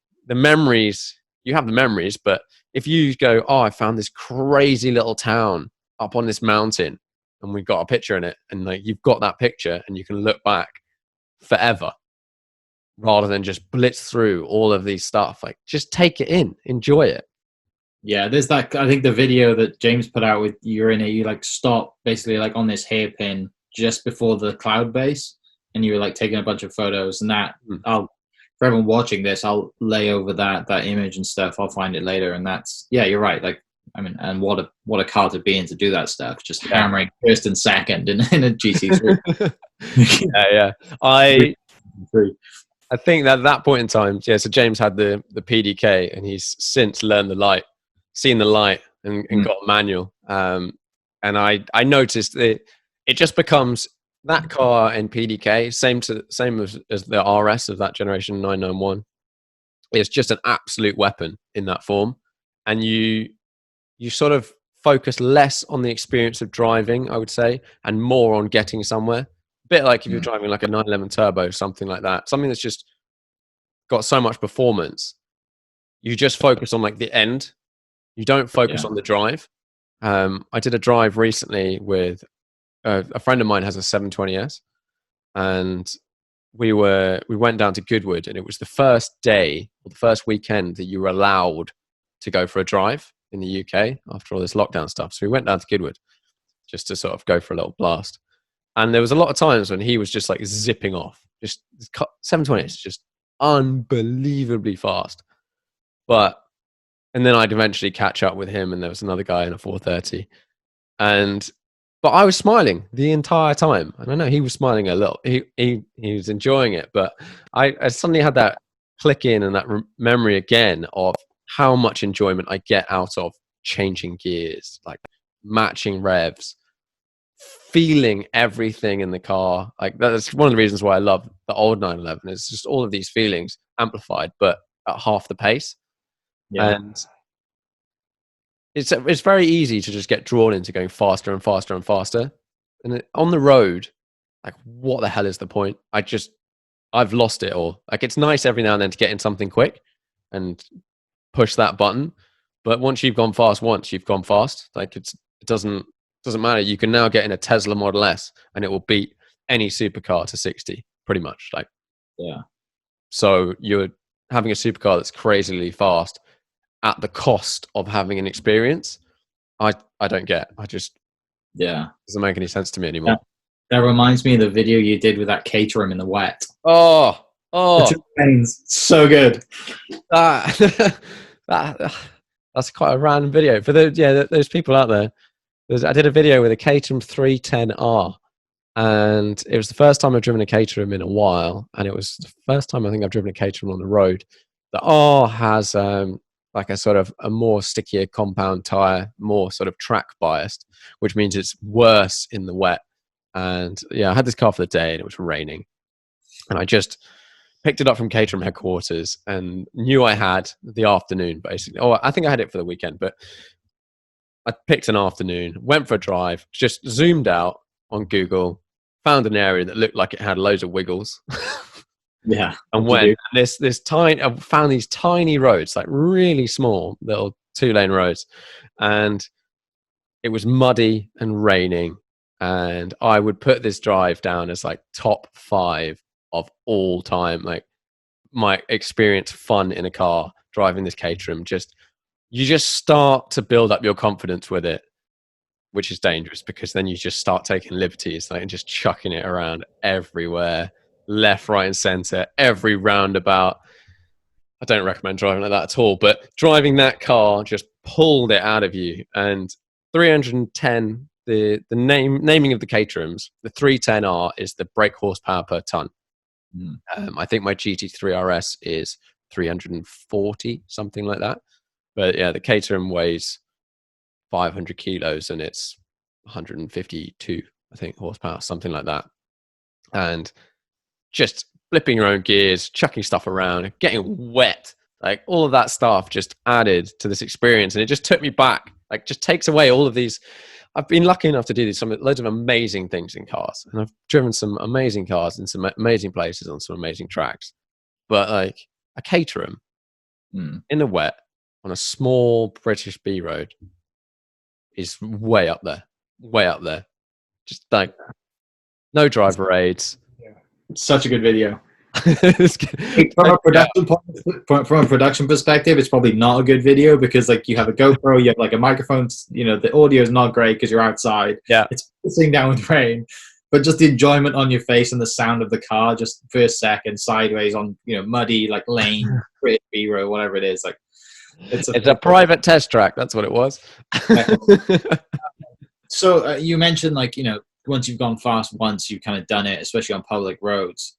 you have the memories, but if you go, oh, I found this crazy little town up on this mountain and we've got a picture in it, and like you've got that picture and you can look back forever rather than just blitz through all of these stuff. Like, just take it in, enjoy it. Yeah, there's that. I think the video that James put out with you're in it, you like stop basically like on this hairpin just before the cloud base, and you were like taking a bunch of photos. And that for everyone watching this, I'll lay over that image and stuff. I'll find it later. And that's you're right. Like, I mean, and what a car to be in to do that stuff. Just hammering first and second in a GT3. yeah. I think that at that point in time, so James had the PDK, and he's since seen the light and got a manual. And I noticed that it just becomes that car in PDK, same as the RS of that generation 991. It's just an absolute weapon in that form. And you sort of focus less on the experience of driving, I would say, and more on getting somewhere. A bit like if you're driving like a 911 Turbo, something like that, something that's just got so much performance, you just focus on like the end. You don't focus on the drive. I did a drive recently with a friend of mine has a 720S, and we went down to Goodwood, and it was the first day or the first weekend that you were allowed to go for a drive in the UK after all this lockdown stuff. So we went down to Goodwood just to sort of go for a little blast. And there was a lot of times when he was just like zipping off. Just 720 is just unbelievably fast. And then I'd eventually catch up with him, and there was another guy in a 430. But I was smiling the entire time. And I know he was smiling a little. He was enjoying it. But I suddenly had that click in and that memory again of how much enjoyment I get out of changing gears, like matching revs, feeling everything in the car. Like that's one of the reasons why I love the old 911. It's just all of these feelings amplified, but at half the pace. Yeah. And it's very easy to just get drawn into going faster and faster and faster. And on the road, like, what the hell is the point? I've lost it all. Like, it's nice every now and then to get in something quick and push that button. But once you've gone fast once, you've gone fast. Like, it doesn't matter. You can now get in a Tesla Model S and it will beat any supercar to 60, pretty much. Like, yeah. So you're having a supercar that's crazily fast at the cost of having an experience. I don't get. Doesn't make any sense to me anymore. That reminds me of the video you did with that caterum in the wet. Oh, so good. That's quite a random video for those people out there. I did a video with a Caterham 310R, and it was the first time I've driven a Caterham in a while, and it was the first time I think I've driven a Caterham on the road. The R has like a sort of a more stickier compound tire, more sort of track biased, which means it's worse in the wet. And yeah, I had this car for the day and it was raining, and I just picked it up from Caterham headquarters and knew I had the afternoon, basically. Oh, I think I had it for the weekend, but I picked an afternoon, went for a drive, just zoomed out on Google, found an area that looked like it had loads of wiggles. Yeah. And went I found these tiny roads, like really small little 2-lane roads, and it was muddy and raining. And I would put this drive down as like top 5 of all time, like my experience fun in a car driving this Caterham. You just start to build up your confidence with it, which is dangerous because then you just start taking liberties, like, and just chucking it around everywhere, left, right, and center, every roundabout. I don't recommend driving like that at all, but driving that car just pulled it out of you. And 310, the naming of the Caterhams, the 310R is the brake horsepower per ton. I think my GT3 RS is 340, something like that. But yeah, the Caterham weighs 500 kilos and it's 152, I think, horsepower, something like that. And just flipping your own gears, chucking stuff around, getting wet, like all of that stuff just added to this experience. And it just took me back, like just takes away all of these. I've been lucky enough to do loads of amazing things in cars, and I've driven some amazing cars in some amazing places on some amazing tracks. But like a Caterham in the wet on a small British B road is way up there. Just like no driver aids. Yeah. Such a good video. From a production perspective, it's probably not a good video because like you have a GoPro, you have like a microphone, the audio is not great because you're outside. Yeah, it's sitting down with rain, but just the enjoyment on your face and the sound of the car just for a second sideways on muddy like lane, British B-road, whatever it is, like it's a private test track. That's what it was. So you mentioned like once you've gone fast once, you've kind of done it, especially on public roads.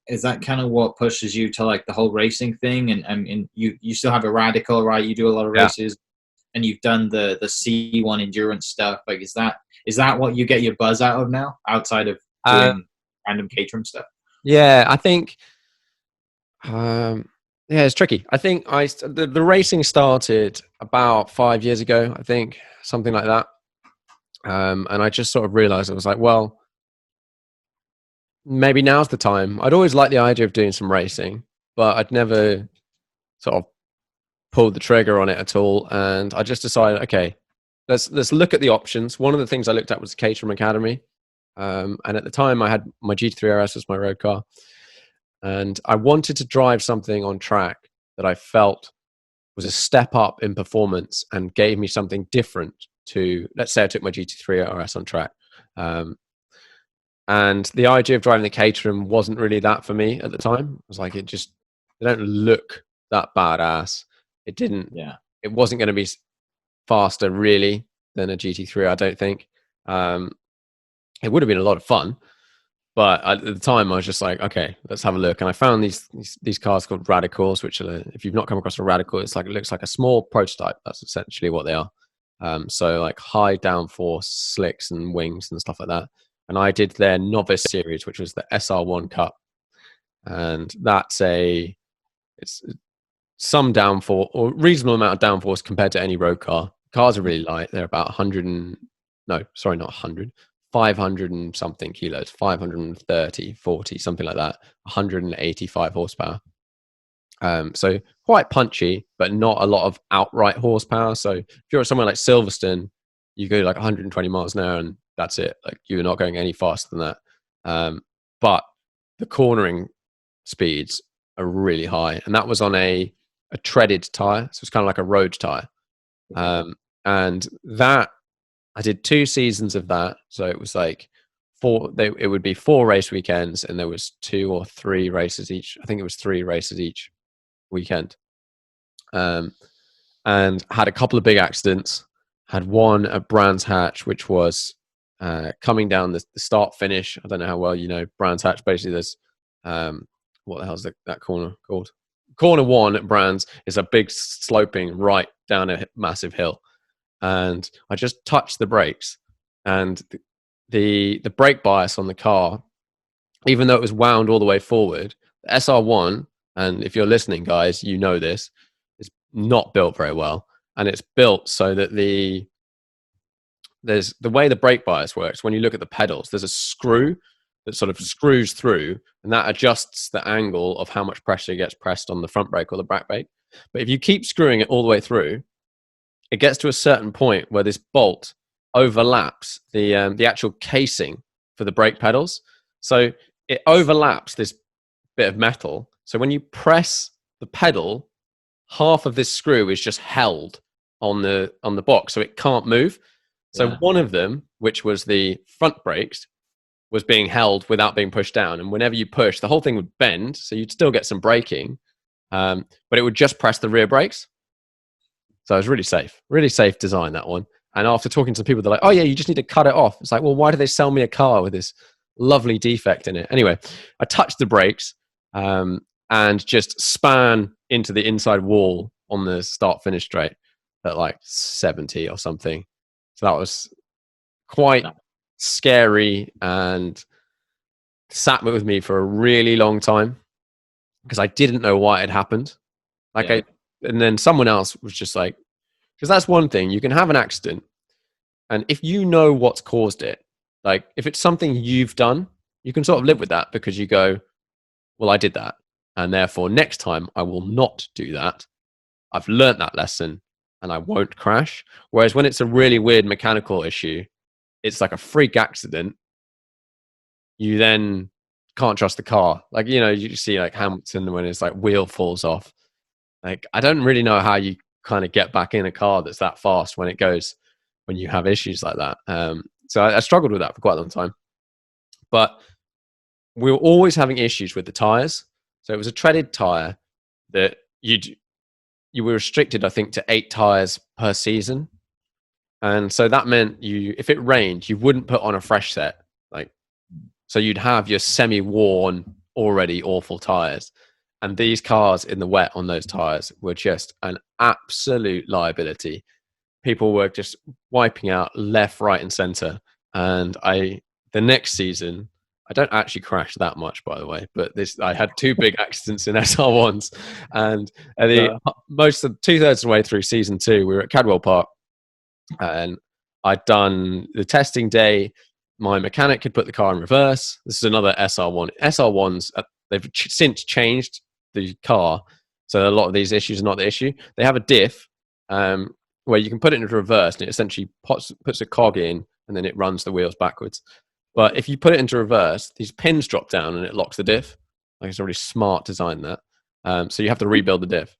Is that kind of what pushes you to like the whole racing thing? And you still have a Radical, right? You do a lot of races, and you've done the C1 endurance stuff. Like, is that what you get your buzz out of now, outside of doing random Caterham stuff? Yeah, I think. It's tricky. I think the racing started about 5 years ago. I think something like that. And I just sort of realized, I was like, well, maybe now's the time. I'd always liked the idea of doing some racing, but I'd never sort of pulled the trigger on it at all. And I just decided, okay, let's look at the options. One of the things I looked at was the Caterham Academy. And at the time I had my GT3 RS as my road car. And I wanted to drive something on track that I felt was a step up in performance and gave me something different to, let's say I took my GT3 RS on track. And the idea of driving the Caterham wasn't really that for me at the time. It was like, they don't look that badass. It wasn't going to be faster really than a GT3, I don't think. It would have been a lot of fun, but at the time I was just like, okay, let's have a look. And I found these cars called Radicals, which are, if you've not come across a Radical, it looks like a small prototype. That's essentially what they are. So like high downforce slicks and wings and stuff like that. And I did their novice series, which was the SR1 Cup, and it's some downforce or reasonable amount of downforce compared to any road car. Cars are really light. They're about 100 and no, sorry, not 100, 500 and something kilos, 530, 40, something like that, 185 horsepower. So quite punchy, but not a lot of outright horsepower. So if you're at somewhere like Silverstone, you go like 120 miles an hour and that's it. Like you're not going any faster than that. But the cornering speeds are really high. And that was on a treaded tire. So it's kind of like a road tire. And that I did 2 seasons of that. So it was like it would be 4 race weekends and there was 2 or 3 races each. I think it was 3 races each weekend. And had a couple of big accidents. Had one at Brands Hatch, which was coming down the start finish. I don't know how well you know Brands Hatch. Basically, there's what the hell's that corner called? Corner 1 at Brands is a big sloping right down a massive hill, and I just touched the brakes, and the brake bias on the car, even though it was wound all the way forward, the SR1, and if you're listening, guys, you know this, is not built very well, and it's built so that there's the way the brake bias works. When you look at the pedals, there's a screw that sort of screws through, and that adjusts the angle of how much pressure gets pressed on the front brake or the back brake. But if you keep screwing it all the way through, it gets to a certain point where this bolt overlaps the actual casing for the brake pedals. So it overlaps this bit of metal. So when you press the pedal, half of this screw is just held on the box, so it can't move. So one of them, which was the front brakes, was being held without being pushed down. And whenever you push, the whole thing would bend. So you'd still get some braking, but it would just press the rear brakes. So it was really safe design, that one. And after talking to people, they're like, oh yeah, you just need to cut it off. It's like, well, why do they sell me a car with this lovely defect in it? Anyway, I touched the brakes and just span into the inside wall on the start finish straight at like 70 or something. So that was quite scary and sat with me for a really long time because I didn't know why it happened. And then someone else was just like, because that's one thing, you can have an accident, and if you know what's caused it, like if it's something you've done, you can sort of live with that because you go, well, I did that, and therefore next time I will not do that. I've learnt that lesson and I won't crash. Whereas when it's a really weird mechanical issue, it's like a freak accident, you then can't trust the car. Like, you know, you see like Hamilton when his like wheel falls off. Like, I don't really know how you kind of get back in a car that's that fast when you have issues like that. So I struggled with that for quite a long time. But we were always having issues with the tires. So it was a treaded tire that you were restricted, I think, to 8 tires per season. And so that meant if it rained, you wouldn't put on a fresh set. So you'd have your semi-worn, already awful tires. And these cars in the wet on those tires were just an absolute liability. People were just wiping out left, right, and center. And the next season, I don't actually crash that much, by the way, but I had 2 big accidents in SR1s. And most of 2/3 of the way through season 2, we were at Cadwell Park. And I'd done the testing day. My mechanic had put the car in reverse. This is another SR1. SR1s, they've since changed the car, so a lot of these issues are not the issue. They have a diff where you can put it into reverse, and it essentially puts a cog in, and then it runs the wheels backwards. But if you put it into reverse, these pins drop down, and it locks the diff. Like, it's a really smart design, that. So you have to rebuild the diff.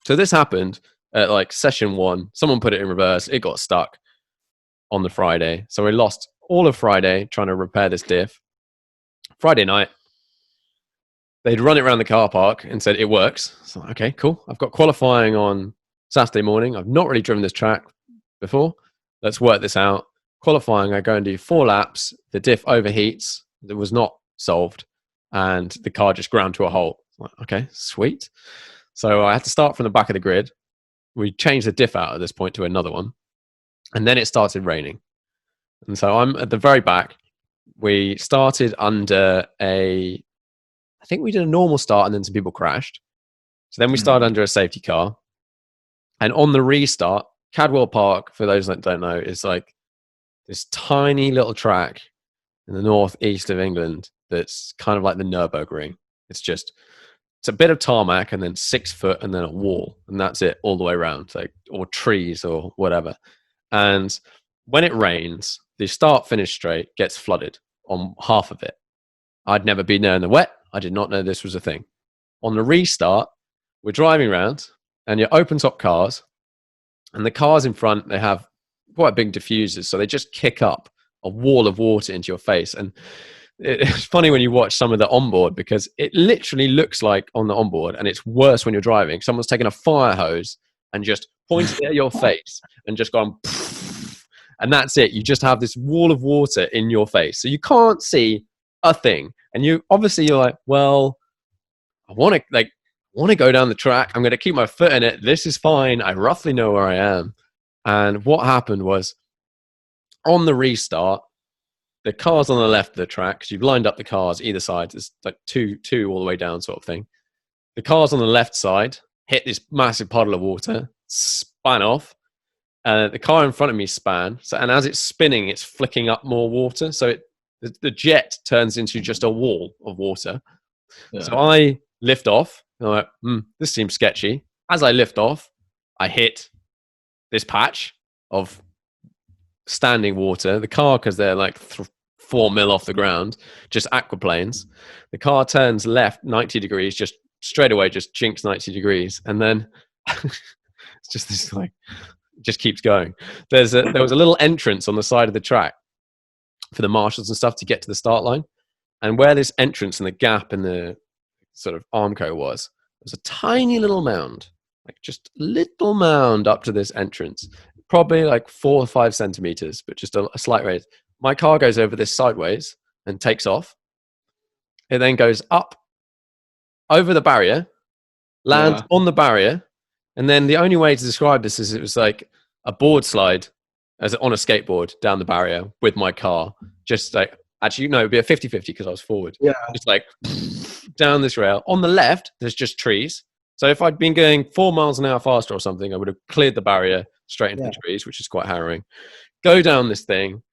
So this happened at like session 1. Someone put it in reverse. It got stuck on the Friday. So we lost all of Friday trying to repair this diff. Friday night, they'd run it around the car park and said, it works. So, okay, cool. I've got qualifying on Saturday morning. I've not really driven this track before. Let's work this out. Qualifying, I go and do 4 laps. The diff overheats. It was not solved. And the car just ground to a halt. Okay, sweet. So I had to start from the back of the grid. We changed the diff out at this point to another one. And then it started raining. And so I'm at the very back. We started under I think we did a normal start and then some people crashed. So then we started under a safety car. And on the restart, Cadwell Park, for those that don't know, is like this tiny little track in the northeast of England that's kind of like the Nürburgring. It's a bit of tarmac and then 6 foot and then a wall, and that's it all the way around, like, or trees or whatever. And when it rains, the start finish straight gets flooded on half of it. I'd never been there in the wet. I did not know this was a thing. On the restart, we're driving around and you're open top cars, and the cars in front, they have quite big diffusers, so they just kick up a wall of water into your face. And it's funny when you watch some of the onboard, because it literally looks like on the onboard, and it's worse when you're driving. Someone's taken a fire hose and just pointed it at your face and just gone, and that's it. You just have this wall of water in your face, so you can't see a thing. And you're like, well, I want to go down the track. I'm going to keep my foot in it. This is fine. I roughly know where I am. And what happened was, on the restart, the cars on the left of the track, because you've lined up the cars either side, it's like two all the way down sort of thing. The cars on the left side hit this massive puddle of water, span off. The car in front of me span. And as it's spinning, it's flicking up more water. So the jet turns into just a wall of water. Yeah. So I lift off. And I'm like, this seems sketchy. As I lift off, I hit this patch of standing water. The car, because they're like 4 mil off the ground, just aquaplanes. The car turns left 90 degrees, just straight away, just jinks 90 degrees. And then it's just this like, just keeps going. There was a little entrance on the side of the track for the marshals and stuff to get to the start line. And where this entrance and the gap in the sort of Armco was a tiny little mound, like just a little mound up to this entrance, probably like 4 or 5 centimeters, but just a slight raise. My car goes over this sideways and takes off. It then goes up over the barrier, lands on the barrier. And then the only way to describe this is it was like a board slide on a skateboard down the barrier with my car. Just like, actually, no, it'd be a 50-50 because I was forward. Yeah. Just like down this rail. On the left, there's just trees. So if I'd been going 4 miles an hour faster or something, I would have cleared the barrier straight into the trees, which is quite harrowing. Go down this thing,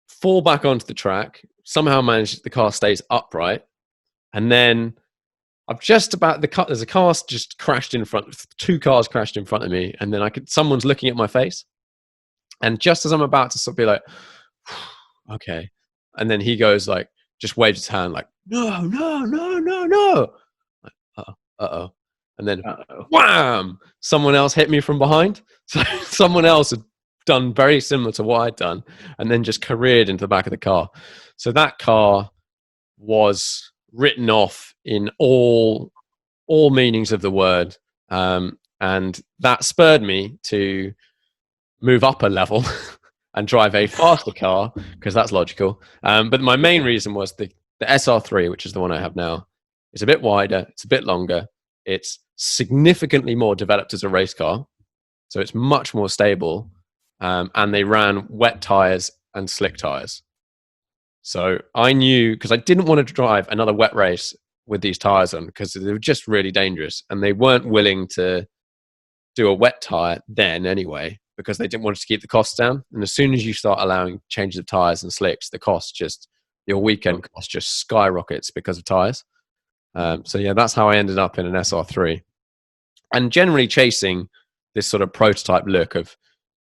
fall back onto the track, somehow manage the car stays upright. And then I've just about there's a car just crashed in front, 2 cars crashed in front of me. And then someone's looking at my face. And just as I'm about to sort of be like, okay. And then he goes like, just waves his hand like, no. Like, uh-oh. And then, wham! Someone else hit me from behind. So someone else had done very similar to what I'd done, and then just careered into the back of the car. So that car was written off in all meanings of the word, and that spurred me to move up a level and drive a faster car, because that's logical. But my main reason was the SR3, which is the one I have now. It's a bit wider, it's a bit longer, it's significantly more developed as a race car, so it's much more stable, and they ran wet tires and slick tires. So I knew, because I didn't want to drive another wet race with these tires on, because they were just really dangerous, and they weren't willing to do a wet tire then anyway, because they didn't want to keep the costs down. And as soon as you start allowing changes of tires and slicks, the cost your weekend cost just skyrockets because of tires. So yeah, that's how I ended up in an SR3, and generally chasing this sort of prototype look of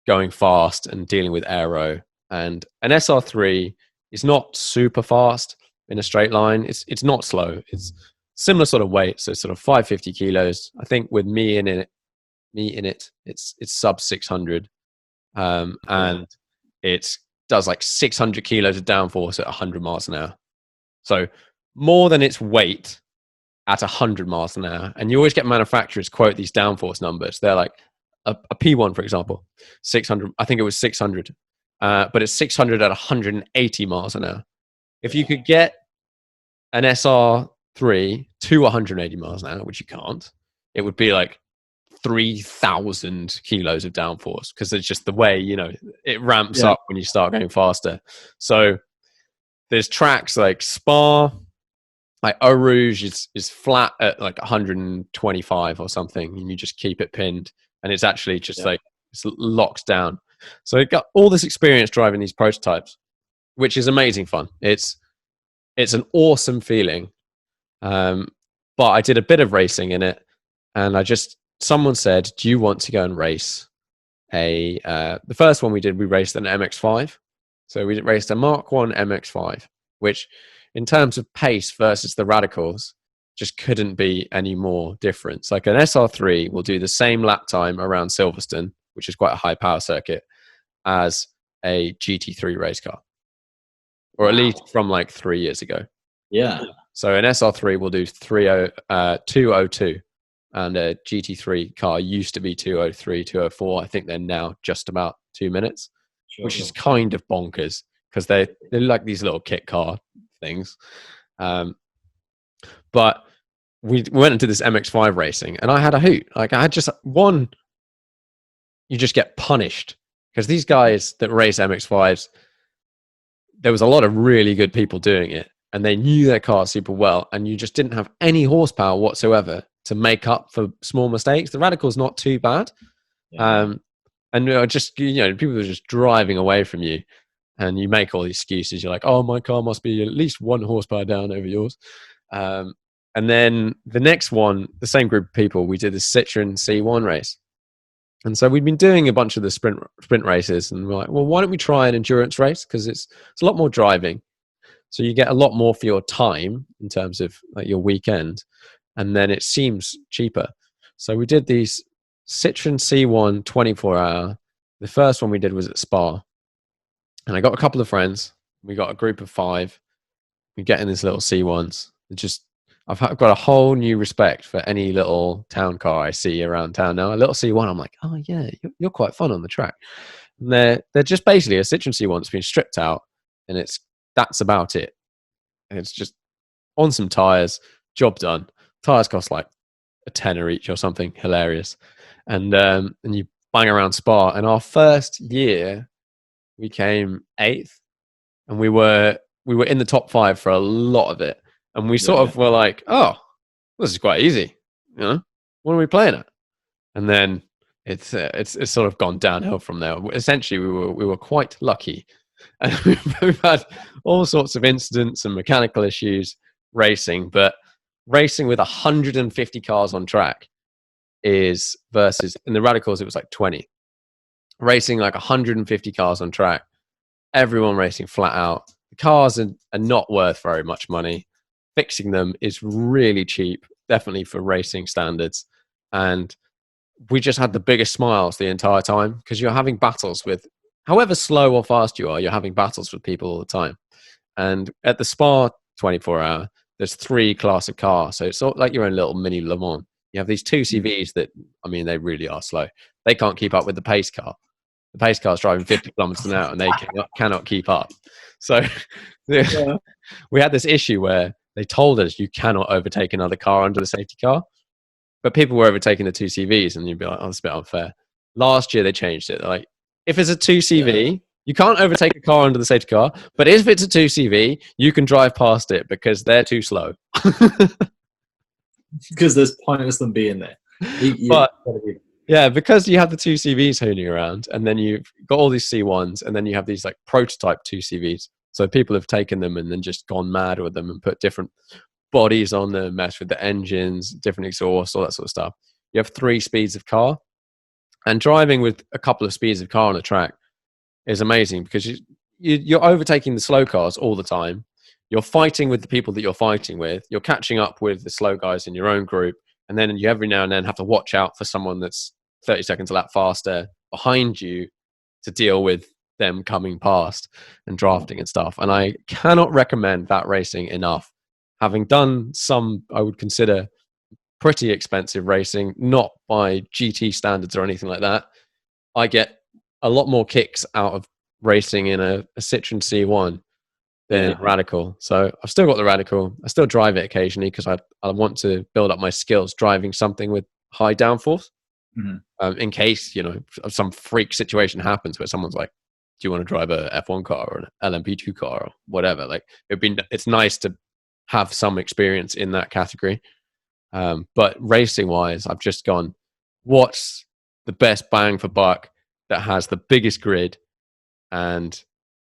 going fast and dealing with aero. And an SR3 is not super fast in a straight line. It's not slow. It's similar sort of weight, so sort of 550 kilos. I think with me in it, it's sub 600, and it does like 600 kilos of downforce at 100 miles an hour. So more than its weight at 100 miles an hour. And you always get manufacturers quote these downforce numbers. They're like a P1, for example, 600. I think it was 600, but it's 600 at 180 miles an hour. If you could get an SR3 to 180 miles an hour, which you can't, it would be like 3,000 kilos of downforce, because it's just the way, it ramps Yeah. up when you start going faster. So there's tracks like Spa, like Eau Rouge is flat at like 125 or something, and you just keep it pinned, and it's actually just like it's locked down. So it got all this experience driving these prototypes, which is amazing fun. It's an awesome feeling. But I did a bit of racing in it, and someone said, "Do you want to go and race the first one we did? We raced an MX-5, so we raced a Mark 1 MX-5, which, in terms of pace versus the Radicals, just couldn't be any more difference. Like an SR3 will do the same lap time around Silverstone, which is quite a high power circuit, as a GT3 race car, or at least from like 3 years ago. Yeah. So an SR3 will do 202, and a GT3 car used to be 203, 204. I think they're now just about 2 minutes, which is kind of bonkers, because they're like these little kit car things. But we went into this MX-5 racing, and I had a hoot. Like, I had just one. You just get punished, because these guys that race MX-5s, there was a lot of really good people doing it, and they knew their car super well, and you just didn't have any horsepower whatsoever to make up for small mistakes. The Radical's not too bad. And just, people are just driving away from you, and you make all these excuses. You're like, oh, my car must be at least 1 horsepower down over yours. And then the next one, the same group of people, we did the Citroen C1 race. And so we'd been doing a bunch of the sprint races, and we're like, well, why don't we try an endurance race? Because it's a lot more driving. So you get a lot more for your time in terms of like your weekend. And then it seems cheaper. So we did these Citroen C1 24-hour. The first one we did was at Spa. And I got a couple of friends. We got a group of 5. We get in these little C1s. I've got a whole new respect for any little town car I see around town now. A little C1, I'm like, oh yeah, you're quite fun on the track. And they're just basically a Citroen C1 that's been stripped out, and that's about it. And it's just on some tires, job done. Tires cost like a tenner each or something hilarious. And you bang around Spa. And our first year, we came 8th, and we were in the top 5 for a lot of it. And we sort of were like, oh, this is quite easy. What are we playing at? And then it's sort of gone downhill from there. Essentially, we were quite lucky, and we've had all sorts of incidents and mechanical issues racing. But racing with 150 cars on track versus in the Radicals it was like 20. Racing like 150 cars on track, everyone racing flat out. The cars are not worth very much money. Fixing them is really cheap, definitely for racing standards. And we just had the biggest smiles the entire time, because you're having battles with, however slow or fast you are, you're having battles with people all the time. And at the Spa 24-hour, there's 3 class of cars. So it's sort of like your own little mini Le Mans. You have these 2 CVs that, they really are slow. They can't keep up with the pace car. The pace car's driving 50 kilometers an hour, and they cannot keep up. So we had this issue where they told us you cannot overtake another car under the safety car, but people were overtaking the 2 CVs, and you'd be like, oh, that's a bit unfair. Last year they changed it. They're like, if it's a 2 CV, you can't overtake a car under the safety car, but if it's a 2 CV, you can drive past it because they're too slow. Because there's pointless them being there. Because you have the 2 CVs hooning around, and then you've got all these C1s, and then you have these like prototype 2 CVs. So people have taken them and then just gone mad with them and put different bodies on them, messed with the engines, different exhausts, all that sort of stuff. You have 3 speeds of car, and driving with a couple of speeds of car on a track is amazing, because you're overtaking the slow cars all the time. You're fighting with the people that you're fighting with. You're catching up with the slow guys in your own group. And then you every now and then have to watch out for someone that's 30 seconds a lap faster behind you to deal with them coming past and drafting and stuff. And I cannot recommend that racing enough. Having done some, I would consider, pretty expensive racing, not by GT standards or anything like that, I get a lot more kicks out of racing in a Citroen C1 than Radical. So I've still got the Radical. I still drive it occasionally because I want to build up my skills driving something with high downforce. Mhm. in case, you know, some freak situation happens where someone's like, do you want to drive a F1 car or an LMP2 car or whatever? Like, it's nice to have some experience in that category. But racing wise, I've just gone, what's the best bang for buck that has the biggest grid and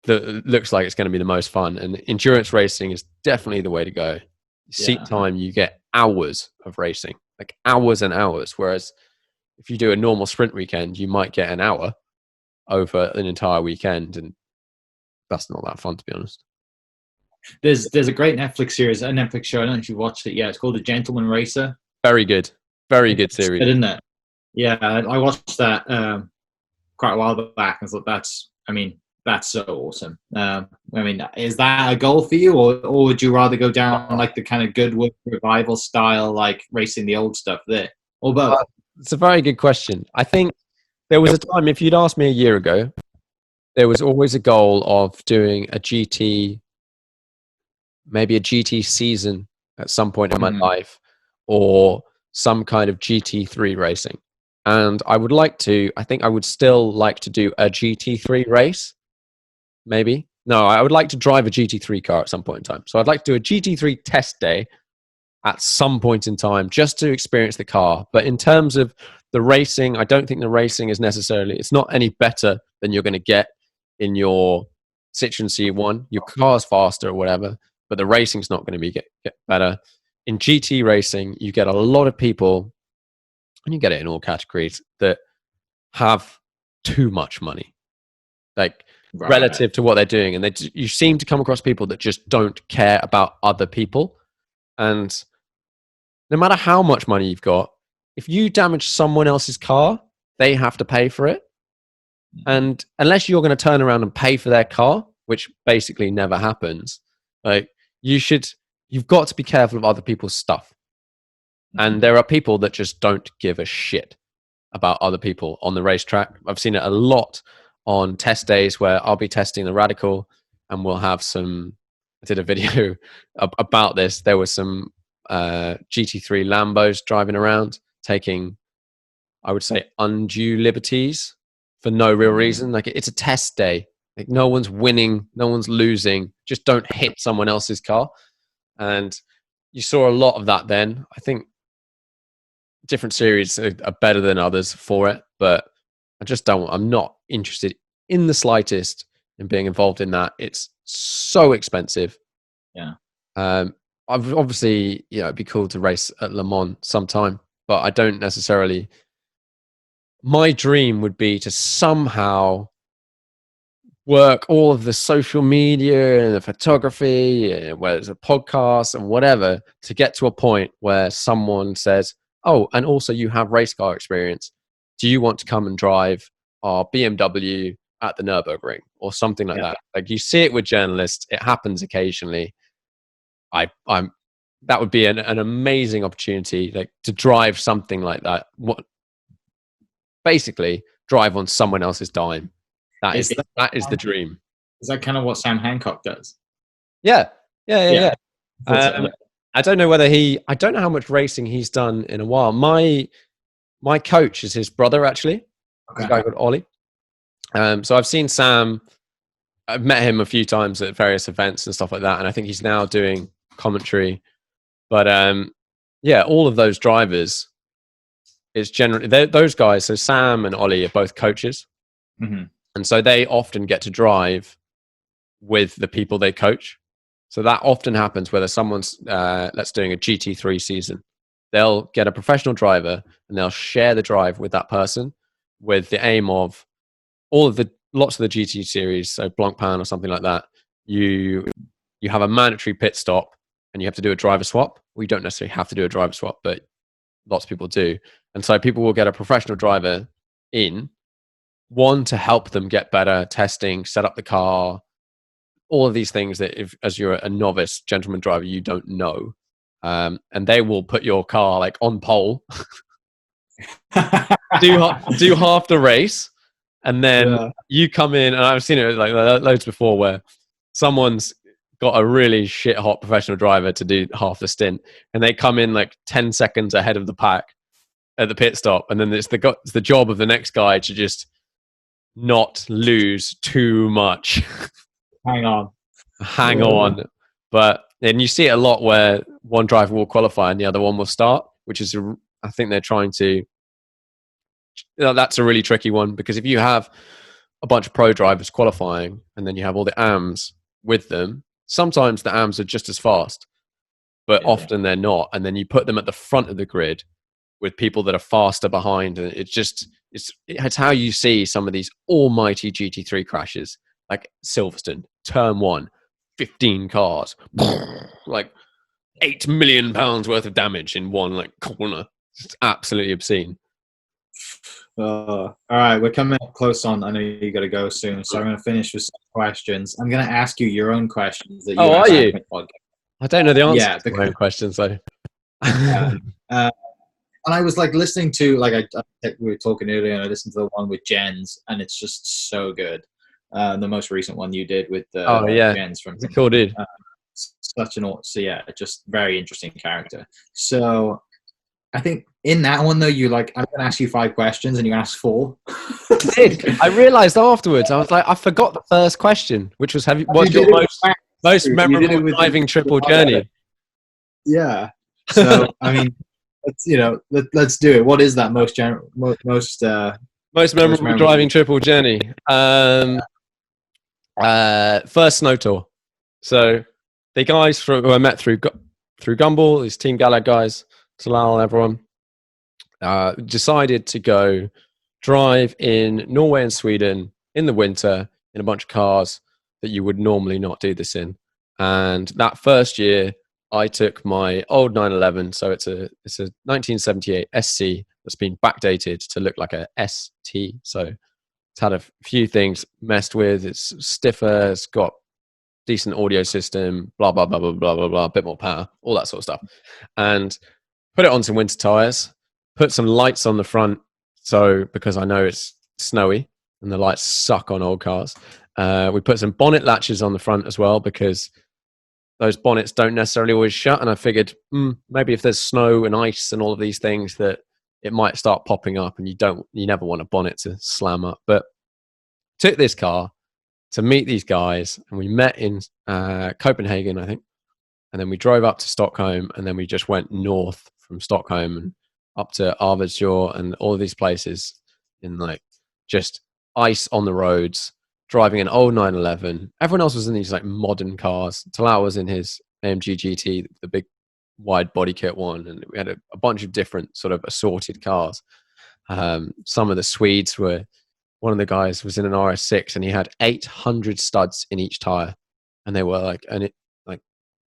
that looks like it's going to be the most fun? And endurance racing is definitely the way to go. Seat time, you get hours of racing, like hours and hours. Whereas if you do a normal sprint weekend, you might get an hour over an entire weekend, and that's not that fun, to be honest. There's a great Netflix series, a Netflix show. I don't know if you watched it yet. It's called The Gentleman Racer. Very good, very good series, isn't it? Yeah, I watched that quite a while back and thought that's so awesome. I mean, is that a goal for you, or would you rather go down like the kind of Goodwood revival style, like racing the old stuff there, or both? It's a very good question. I think there was a time, if you'd asked me a year ago, there was always a goal of doing a GT, maybe a GT season at some point in my life, or some kind of GT3 racing. And I think I would still like to do a GT3 race. Maybe. No, I would like to drive a GT3 car at some point in time. So I'd like to do a GT3 test day at some point in time just to experience the car. But in terms of the racing, I don't think the racing is necessarily, it's not any better than you're going to get in your Citroen C1. Your car's faster or whatever, but the racing's not going to be get better. In GT racing, you get a lot of people, and you get it in all categories, that have too much money. Like, relative to what they're doing, and you seem to come across people that just don't care about other people. And no matter how much money you've got, if you damage someone else's car, they have to pay for it. And unless you're going to turn around and pay for their car, which basically never happens, like, you've got to be careful of other people's stuff. And there are people that just don't give a shit about other people on the racetrack. I've seen it a lot on test days where I'll be testing the Radical, and we'll have I did a video about this. There were some GT3 Lambos driving around, taking, I would say, undue liberties for no real reason. Like, it's a test day. Like, no one's winning, no one's losing. Just don't hit someone else's car. And you saw a lot of that then. I think different series are better than others for it, but I'm not interested in the slightest in being involved in that. It's so expensive. Yeah. I've obviously, it'd be cool to race at Le Mans sometime, but I don't necessarily. My dream would be to somehow work all of the social media and the photography, whether it's a podcast and whatever, to get to a point where someone says, oh, and also you have race car experience. Do you want to come and drive our BMW at the Nürburgring or something like that? Like, you see it with journalists. It happens occasionally. That would be an amazing opportunity, like, to drive something like that. Basically drive on someone else's dime. That is the dream. Is that kind of what Sam Hancock does? Yeah. I don't know I don't know how much racing he's done in a while. My coach is his brother, actually. Okay. A guy called Ollie. So I've seen Sam. I've met him a few times at various events and stuff like that, and I think he's now doing commentary. But all of those drivers, it's generally those guys. So Sam and Ollie are both coaches, and so they often get to drive with the people they coach. So that often happens whether someone's let's doing a GT3 season. They'll get a professional driver and they'll share the drive with that person, with the aim of lots of the GT series, so Blancpain or something like that. You have a mandatory pit stop and you have to do a driver swap. We don't necessarily have to do a driver swap, but lots of people do. And so people will get a professional driver in, one, to help them get better, testing, set up the car, all of these things that, if as you're a novice gentleman driver, you don't know. And they will put your car like on pole, do half the race, and then you come in. And I've seen it like loads before, where someone's got a really shit hot professional driver to do half the stint, and they come in like 10 seconds ahead of the pack, at the pit stop, and then it's the job of the next guy to just not lose too much. Hang on. Hang on. But then you see it a lot where one driver will qualify and the other one will start, which is, I think they're trying to, that's a really tricky one, because if you have a bunch of pro drivers qualifying and then you have all the AMs with them, sometimes the AMs are just as fast, but often they're not. And then you put them at the front of the grid with people that are faster behind. And it's how you see some of these almighty GT3 crashes, like Silverstone, turn 1, 15 cars, like £8 million worth of damage in one like corner. It's absolutely obscene. All right, we're coming up close on. I know you got to go soon, so I'm going to finish with some questions. I'm going to ask you your own questions that you are you? Podcast. I don't know the answer to my own questions though. And I was like listening to, like we were talking earlier, and I listened to the one with Jens, and it's just so good. The most recent one you did with Jens from cool dude. Such an just very interesting character. So I think in that one though, I'm going to ask you 5 questions, and you're going to ask 4. I realized afterwards, I was like, I forgot the first question, which was, what's your most memorable driving triple journey? Yeah. So I mean. Let's do it. What is that most memorable driving triple journey? First snow tour. So the guys who I met through Gumball, these Team Galag guys, Talal and everyone, decided to go drive in Norway and Sweden in the winter in a bunch of cars that you would normally not do this in. And that first year, I took my old 911, so it's a 1978 SC that's been backdated to look like a ST. So it's had a few things messed with. It's stiffer. It's got decent audio system. Blah blah blah blah blah blah blah. A bit more power, all that sort of stuff. And put it on some winter tires. Put some lights on the front, so because I know it's snowy and the lights suck on old cars. We put some bonnet latches on the front as well, because those bonnets don't necessarily always shut, and I figured maybe if there's snow and ice and all of these things that it might start popping up, and you never want a bonnet to slam up. But took this car to meet these guys, and we met in Copenhagen, I think, and then we drove up to Stockholm, and then we just went north from Stockholm and up to Arvidsjaur and all of these places in like just ice on the roads, driving an old 911. Everyone else was in these like modern cars. Talal was in his AMG GT, the big wide body kit one, and we had a bunch of different sort of assorted cars. Some of the Swedes were, one of the guys was in an RS6 and he had 800 studs in each tire, and they were like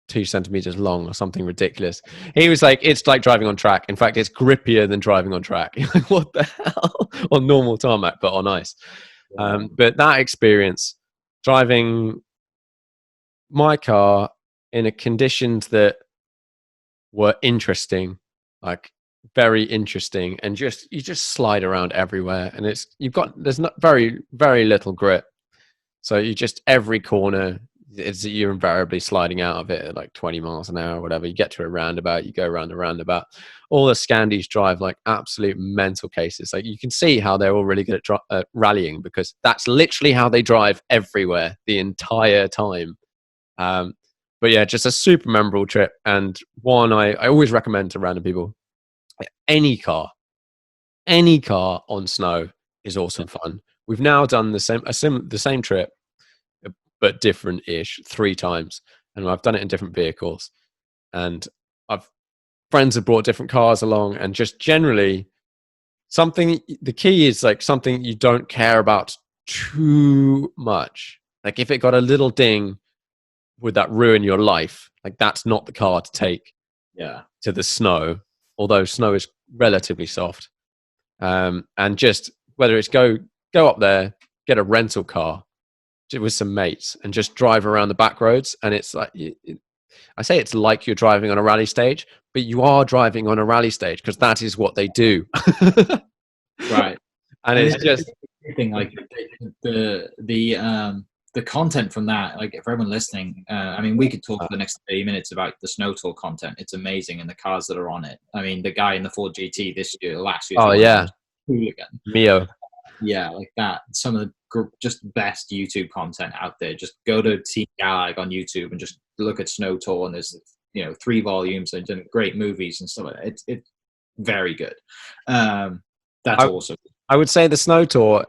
2 centimeters long or something ridiculous. He was like, it's like driving on track. In fact, it's grippier than driving on track. What the hell? On normal tarmac, but on ice. But that experience, driving my car in a conditions that were interesting, like very interesting, and you just slide around everywhere, and there's not very, very little grip. So you just, every corner, you're invariably sliding out of it at like 20 miles an hour or whatever. You get to a roundabout, you go around the roundabout. All the Scandies drive like absolute mental cases. Like you can see how they're all really good at rallying, because that's literally how they drive everywhere the entire time. But yeah, just a super memorable trip, and one I always recommend to random people. Any car on snow is awesome fun. We've now done the same trip, but different-ish 3 times, and I've done it in different vehicles, and friends have brought different cars along, and just generally the key is like something you don't care about too much. Like if it got a little ding, would that ruin your life? Like that's not the car to take to the snow, although snow is relatively soft. And just whether it's go up there, get a rental car with some mates and just drive around the back roads. And it's like, I say it's like you're driving on a rally stage, but you are driving on a rally stage because that is what they do. Right. And it's just thing, like the the content from that, like for everyone listening, I mean, we could talk for the next 30 minutes about the Snow Tour content. It's amazing, and the cars that are on it. I mean, the guy in the Ford GT this year, last year's Oh one, yeah, hooligan. Mio. Yeah, like that. Some of the just best YouTube content out there. Just go to Team Galag on YouTube and just look at Snow Tour, and there's 3 volumes and great movies and stuff like that. It's very good. That's awesome. I would say the Snow Tour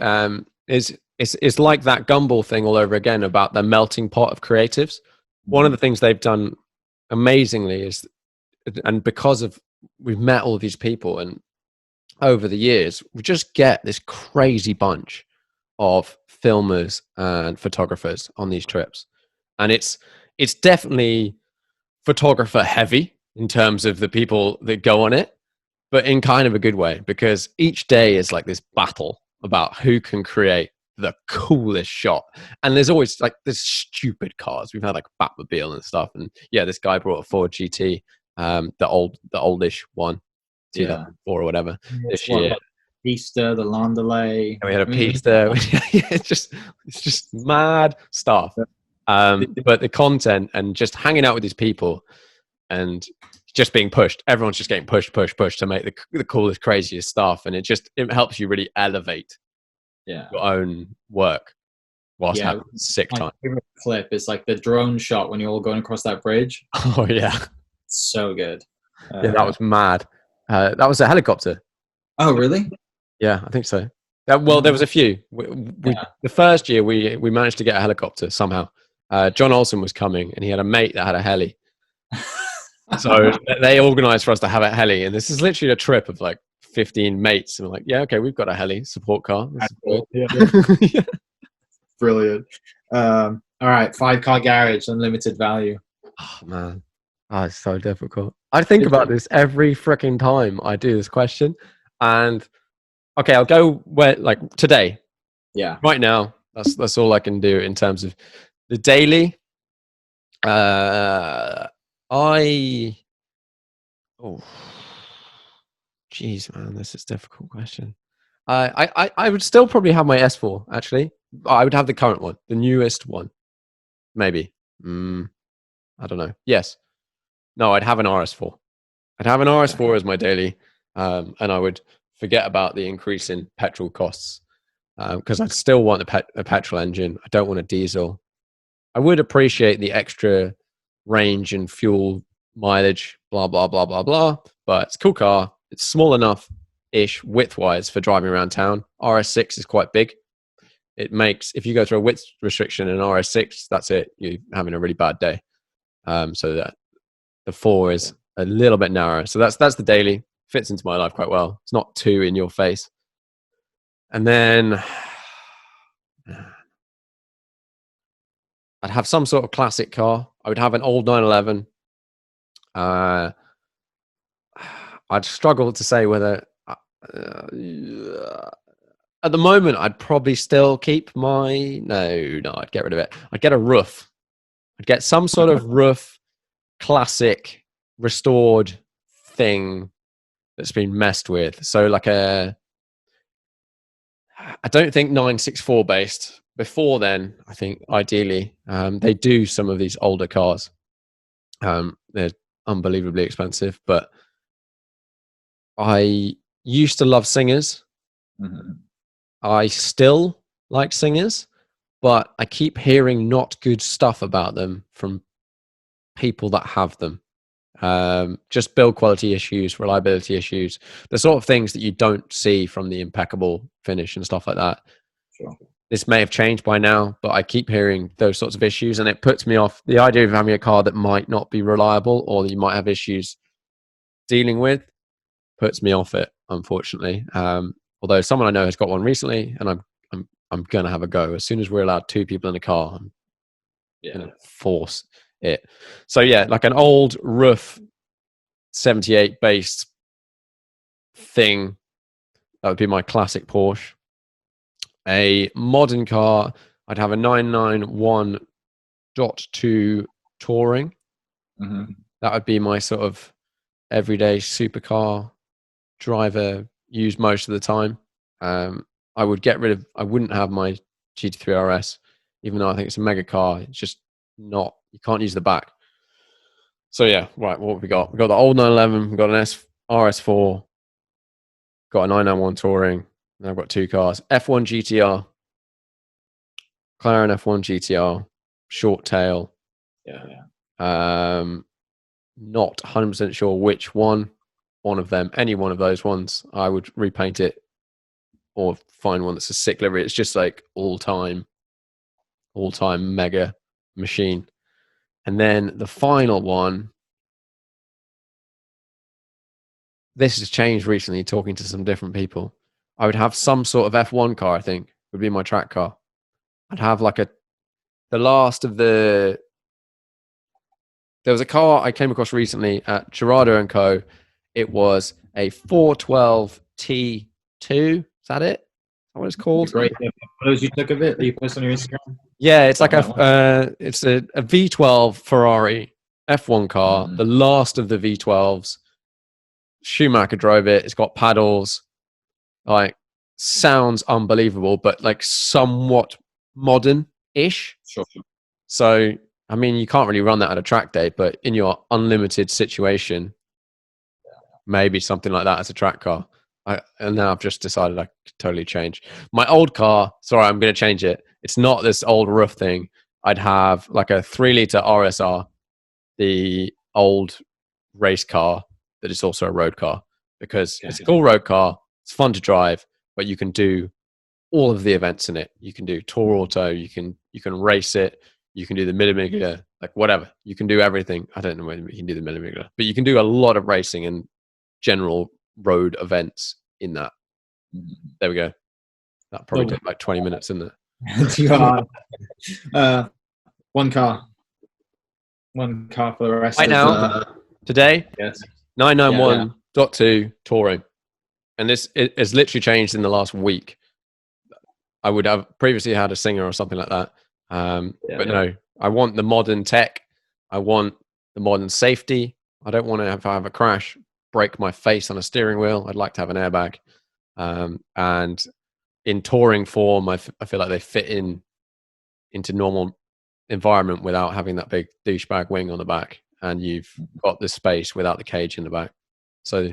is like that Gumball thing all over again about the melting pot of creatives. One of the things they've done amazingly is, and because of we've met all these people, and over the years we just get this crazy bunch of filmers and photographers on these trips, and it's definitely photographer heavy in terms of the people that go on it, but in kind of a good way, because each day is like this battle about who can create the coolest shot. And there's always like this stupid cars. We've had like Batmobile and stuff, and yeah, this guy brought a Ford GT, the oldish one, 2004 or whatever, this year. Like Pista, the Landaulet. And we had a Pista. It's just mad stuff. But the content and just hanging out with these people and just being pushed. Everyone's just getting pushed to make the coolest, craziest stuff, and it helps you really elevate your own work whilst having a sick time. My favorite clip is like the drone shot when you're all going across that bridge. Oh yeah, it's so good. Yeah, that was mad. That was a helicopter. Oh really? Yeah, I think so. Well, there was a few. The first year we managed to get a helicopter somehow. John Olsen was coming, and he had a mate that had a heli. So they organised for us to have a heli, and this is literally a trip of like 15 mates. And we're like, yeah, okay, we've got a heli support car. Yeah. Brilliant. All right, 5-car garage, unlimited value. Oh man, it's so difficult. I think about this every freaking time I do this question, and okay, I'll go where like today. Yeah. Right now, that's all I can do in terms of the daily. Geez, man, this is a difficult question. I would still probably have my S4, actually. I would have the current one, the newest one. Maybe. I don't know. Yes. No, I'd have an RS4. I'd have an RS4 as my daily, and I would forget about the increase in petrol costs, because I'd still want a petrol engine. I don't want a diesel. I would appreciate the extra range and fuel mileage, blah, blah, blah, blah, blah. But it's a cool car. It's small enough-ish width-wise for driving around town. RS6 is quite big. It makes, if you go through a width restriction in an RS6, that's it. You're having a really bad day. So that the 4 is a little bit narrower. So that's the daily. Fits into my life quite well. It's not too in your face. And then I'd have some sort of classic car. I would have an old 911. I'd struggle to say whether at the moment I'd probably still keep my I'd get rid of it. I'd get a roof. I'd get some sort of roof, classic, restored thing that's been messed with. So like I don't think 964 based. Before then, I think ideally they do some of these older cars. They're unbelievably expensive, but I used to love Singers. Mm-hmm. I still like Singers, but I keep hearing not good stuff about them from people that have them. Just build quality issues, reliability issues, the sort of things that you don't see from the impeccable finish and stuff like that. Sure. This may have changed by now, but I keep hearing those sorts of issues, and it puts me off. The idea of having a car that might not be reliable or that you might have issues dealing with puts me off it, unfortunately. Although someone I know has got one recently, and I'm gonna have a go as soon as we're allowed 2 people in a car. I'm gonna force it. So yeah, like an old roof 78 based thing. That would be my classic Porsche. A modern car, I'd have a 991.2 Touring. Mm-hmm. That would be my sort of everyday supercar driver, use most of the time. I wouldn't have my GT3 RS. even though I think it's a mega car. It's just not, you can't use the back. So yeah, right, what have we got? We've got the old 911, we've got an RS4, got a 991 Touring, and I've got two cars. F1 GTR, McLaren F1 GTR, short tail. Not 100% sure which one of them, any one of those ones, I would repaint it or find one that's a sick livery. It's just like all-time mega machine. And then the final one, this has changed recently, talking to some different people. I would have some sort of F1 car, I think, would be my track car. I'd have like the last of the, there was a car I came across recently at Gerardo & Co. It was a 412 T2. Is that it? Is that what it's called? Great photos you took of it that you post on your Instagram. Yeah, it's like it's a V12 Ferrari F1 car, the last of the V12s. Schumacher drove it. It's got paddles. Like, sounds unbelievable, but like somewhat modern-ish. Sure. So, I mean, you can't really run that at a track day, but in your unlimited situation, maybe something like that as a track car. And now I've just decided I could totally change. My old car, sorry, I'm going to change it. It's not this old roof thing. I'd have like a 3-liter RSR, the old race car that is also a road car, because it's a cool road car. It's fun to drive, but you can do all of the events in it. You can do Tour Auto. You can race it. You can do the millimeter, like whatever. You can do everything. I don't know whether you can do the millimeter, but you can do a lot of racing and general road events in that. There we go. That probably took like 20 minutes, isn't it? One car for the rest right of now. Today, yes. 991.2 Touring. And this has literally changed in the last week. I would have previously had a Singer or something like that. But no, I want the modern tech. I want the modern safety. I don't want to have a crash, break my face on a steering wheel. I'd like to have an airbag. And in touring form, I feel like they fit into normal environment without having that big douchebag wing on the back. And you've got the space without the cage in the back. So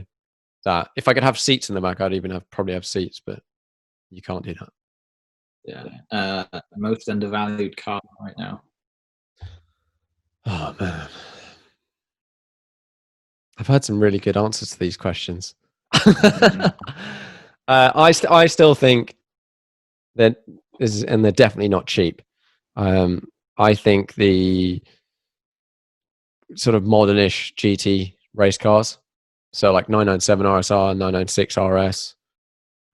that if I could have seats in the back, I'd even probably have seats, but you can't do that. Yeah. Most undervalued car right now. Oh man, I've heard some really good answers to these questions. I still think that and they're definitely not cheap. I think the sort of modernish GT race cars, so like 997 RSR, 996 RS,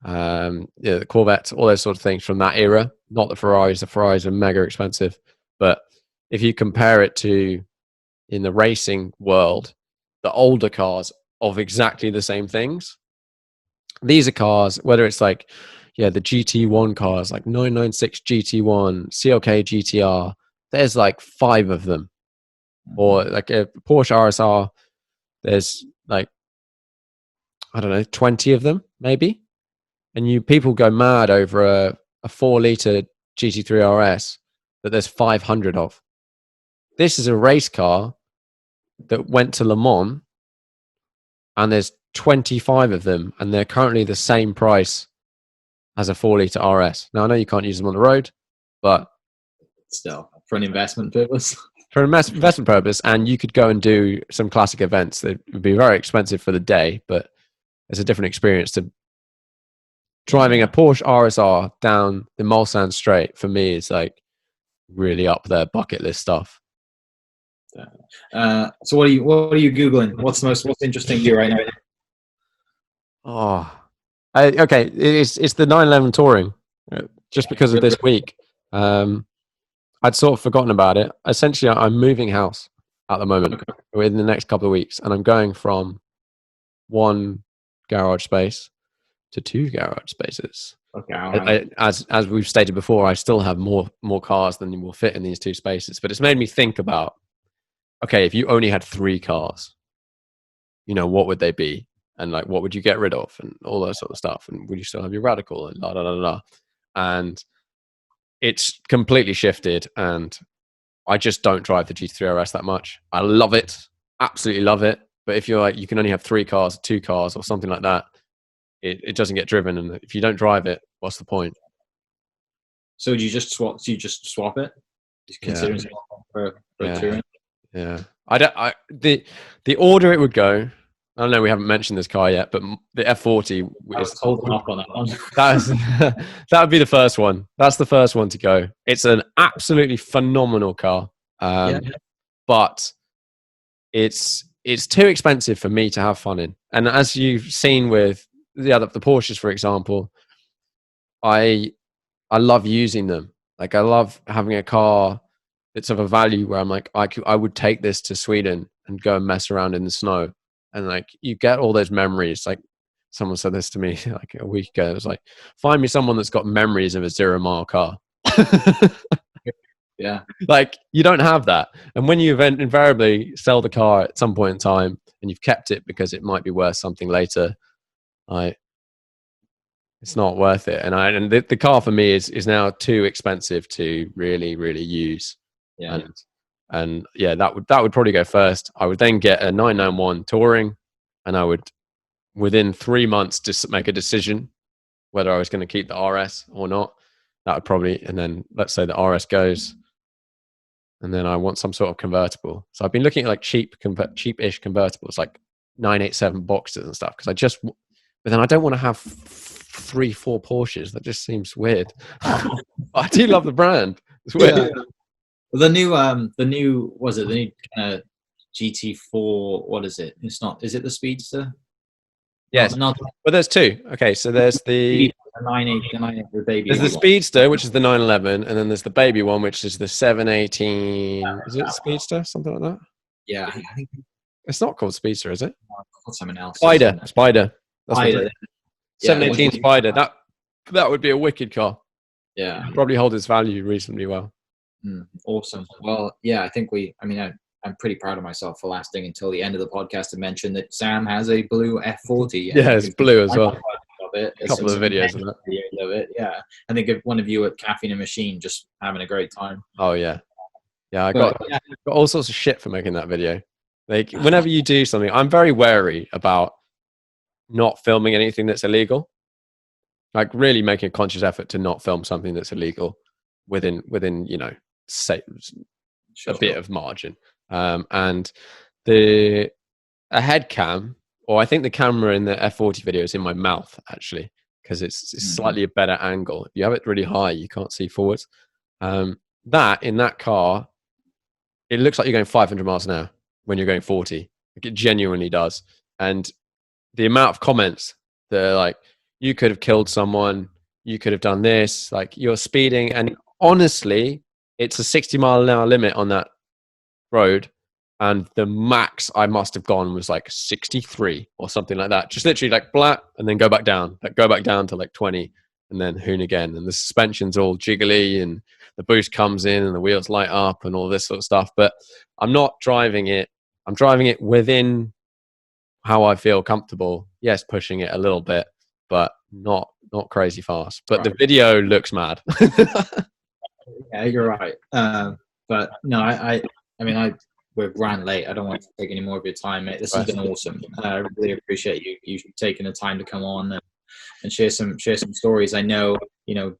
the Corvettes, all those sort of things from that era. Not the Ferraris. The Ferraris are mega expensive, but if you compare it to in the racing world, the older cars of exactly the same things. These are cars, whether it's like, the GT1 cars, like 996 GT1, CLK GTR, there's like 5 of them. Or like a Porsche RSR, there's like, I don't know, 20 of them, maybe. And people go mad over a 4-liter GT3 RS that there's 500 of. This is a race car that went to Le Mans, and there's 25 of them, and they're currently the same price as a 4-liter RS. Now, I know you can't use them on the road, but still, for an investment purpose. For an investment purpose, and you could go and do some classic events that would be very expensive for the day, but it's a different experience to driving a Porsche RSR down the Mulsanne Straight. For me, is like really up there bucket list stuff. So what are you Googling? What's interesting to you right now? Okay, it's the 911 Touring, just because of this week. I'd sort of forgotten about it. Essentially, I'm moving house at the moment within the next couple of weeks, and I'm going from 1 garage space to 2 garage spaces. Okay. As we've stated before, I still have more cars than will fit in these 2 spaces. But it's made me think about, okay, if you only had 3 cars, what would they be? And like, what would you get rid of? And all that sort of stuff. And would you still have your Radical? And la, la, la, la. And it's completely shifted, and I just don't drive the GT3 RS that much. I love it, absolutely love it. But if you're like, you can only have 3 cars, 2 cars, or something like that, it doesn't get driven. And if you don't drive it, what's the point? So do you just swap? Do you just swap it? Considering for touring? Yeah. The order it would go. I don't know. We haven't mentioned this car yet, but the F40 is holding off on that one. That would be the first one. That's the first one to go. It's an absolutely phenomenal car, but it's too expensive for me to have fun in. And as you've seen with the Porsches, for example, I love using them. Like, I love having a car that's of a value where I'm like, I would take this to Sweden and go and mess around in the snow. And like, you get all those memories. Like, someone said this to me like a week ago. It was like, find me someone that's got memories of a 0-mile car. Yeah. Like, you don't have that. And when you invariably sell the car at some point in time and you've kept it because it might be worth something later, it's not worth it. And the car for me is now too expensive to really, really use. Yeah. And yeah, that would probably go first. I would then get a 991 touring, and I would, within 3 months, just make a decision whether I was going to keep the RS or not. That would probably, and then let's say the RS goes, and then I want some sort of convertible. So I've been looking at like cheap-ish convertibles, like 987 boxes and stuff, because but then I don't want to have 3-4 Porsches. That just seems weird. I do love the brand. It's weird. Yeah. The new GT4, what is it? It's not, is it the Speedster? Yes. Well, there's 2. Okay, so there's the 988, the baby. There's the Speedster, which is the 911, and then there's the baby one, which is the 718. Is it Speedster? Something like that? Yeah, I think it's not called Speedster, is it? Called something else. Spider. That's Spider. 718 Spider. That would be a wicked car. Yeah. It'd probably hold its value reasonably well. Awesome. Well, yeah, I'm pretty proud of myself for lasting until the end of the podcast to mention that Sam has a blue F40. Yeah, it's blue as well. A couple of videos of it. Yeah. I think of one of you at Caffeine and Machine just having a great time. Oh, yeah. Yeah, I got all sorts of shit for making that video. Like, whenever you do something, I'm very wary about not filming anything that's illegal. Like, really making a conscious effort to not film something that's illegal within say a bit of margin. And a head cam, or I think the camera in the F40 video is in my mouth, actually, because it's slightly a better angle. If you have it really high, you can't see forwards. That in that car, it looks like you're going 500 miles an hour when you're going 40. Like, it genuinely does. And the amount of comments that are like, you could have killed someone, you could have done this, like, you're speeding. And honestly, it's a 60-mile-an-hour limit on that road, and the max I must have gone was like 63 or something like that. Just literally like blat, and then go back down to like 20, and then hoon again. And the suspension's all jiggly, and the boost comes in, and the wheels light up, and all this sort of stuff. But I'm not driving it. I'm driving it within how I feel comfortable. Yes, pushing it a little bit, but not crazy fast. But the video looks mad. Yeah, you're right. But no, we're ran late. I don't want to take any more of your time, mate. This has been awesome. I really appreciate you taking the time to come on and share some stories. I know,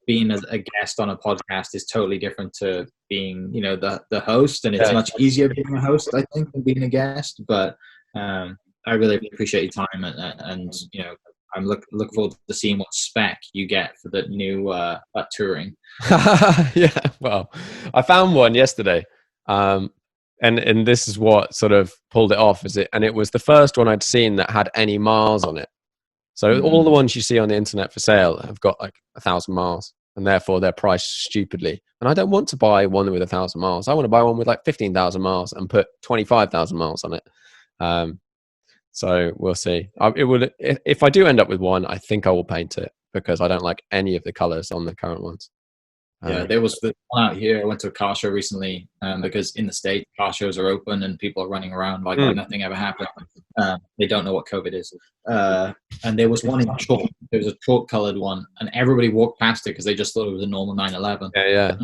being a guest on a podcast is totally different to being, the host, and it's much easier being a host, I think, than being a guest. But I really appreciate your time, and I'm looking forward to seeing what spec you get for the new touring. Yeah, well, I found one yesterday, and this is what sort of pulled it off. And it was the first one I'd seen that had any miles on it. So all the ones you see on the internet for sale have got like 1,000 miles, and therefore they're priced stupidly. And I don't want to buy one with 1,000 miles. I want to buy one with like 15,000 miles and put 25,000 miles on it. So we'll see. If I do end up with one, I think I will paint it, because I don't like any of the colors on the current ones. Yeah, there was the one out here. I went to a car show recently because in the States, car shows are open and people are running around like nothing ever happened. They don't know what COVID is. And there was one in chalk. There was a chalk-colored one, and everybody walked past it because they just thought it was a normal 911. Yeah.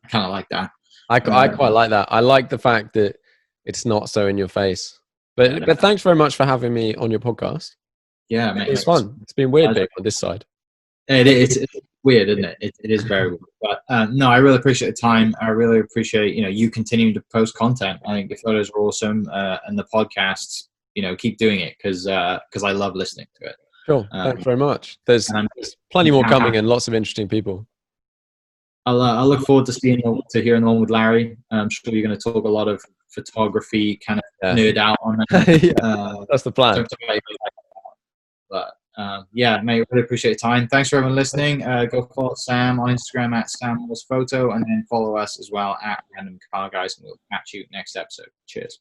I kind of like that. I quite like that. I like the fact that it's not so in your face. But thanks very much for having me on your podcast. Yeah, mate. It's fun. It's been weird being on this side. It's weird, isn't it? It is very weird. But no, I really appreciate the time. I really appreciate you continuing to post content. I think the photos are awesome, and the podcasts. Keep doing it because I love listening to it. Sure. Thanks very much. There's plenty more coming and lots of interesting people. I'll look forward to hearing the one with Larry. I'm sure you're going to talk a lot of photography, kind of nerd out on that. That's the plan. But mate, really appreciate your time. Thanks for everyone listening. Go follow Sam on Instagram at SamWallsPhoto, and then follow us as well at Random Car Guys, and we'll catch you next episode. Cheers.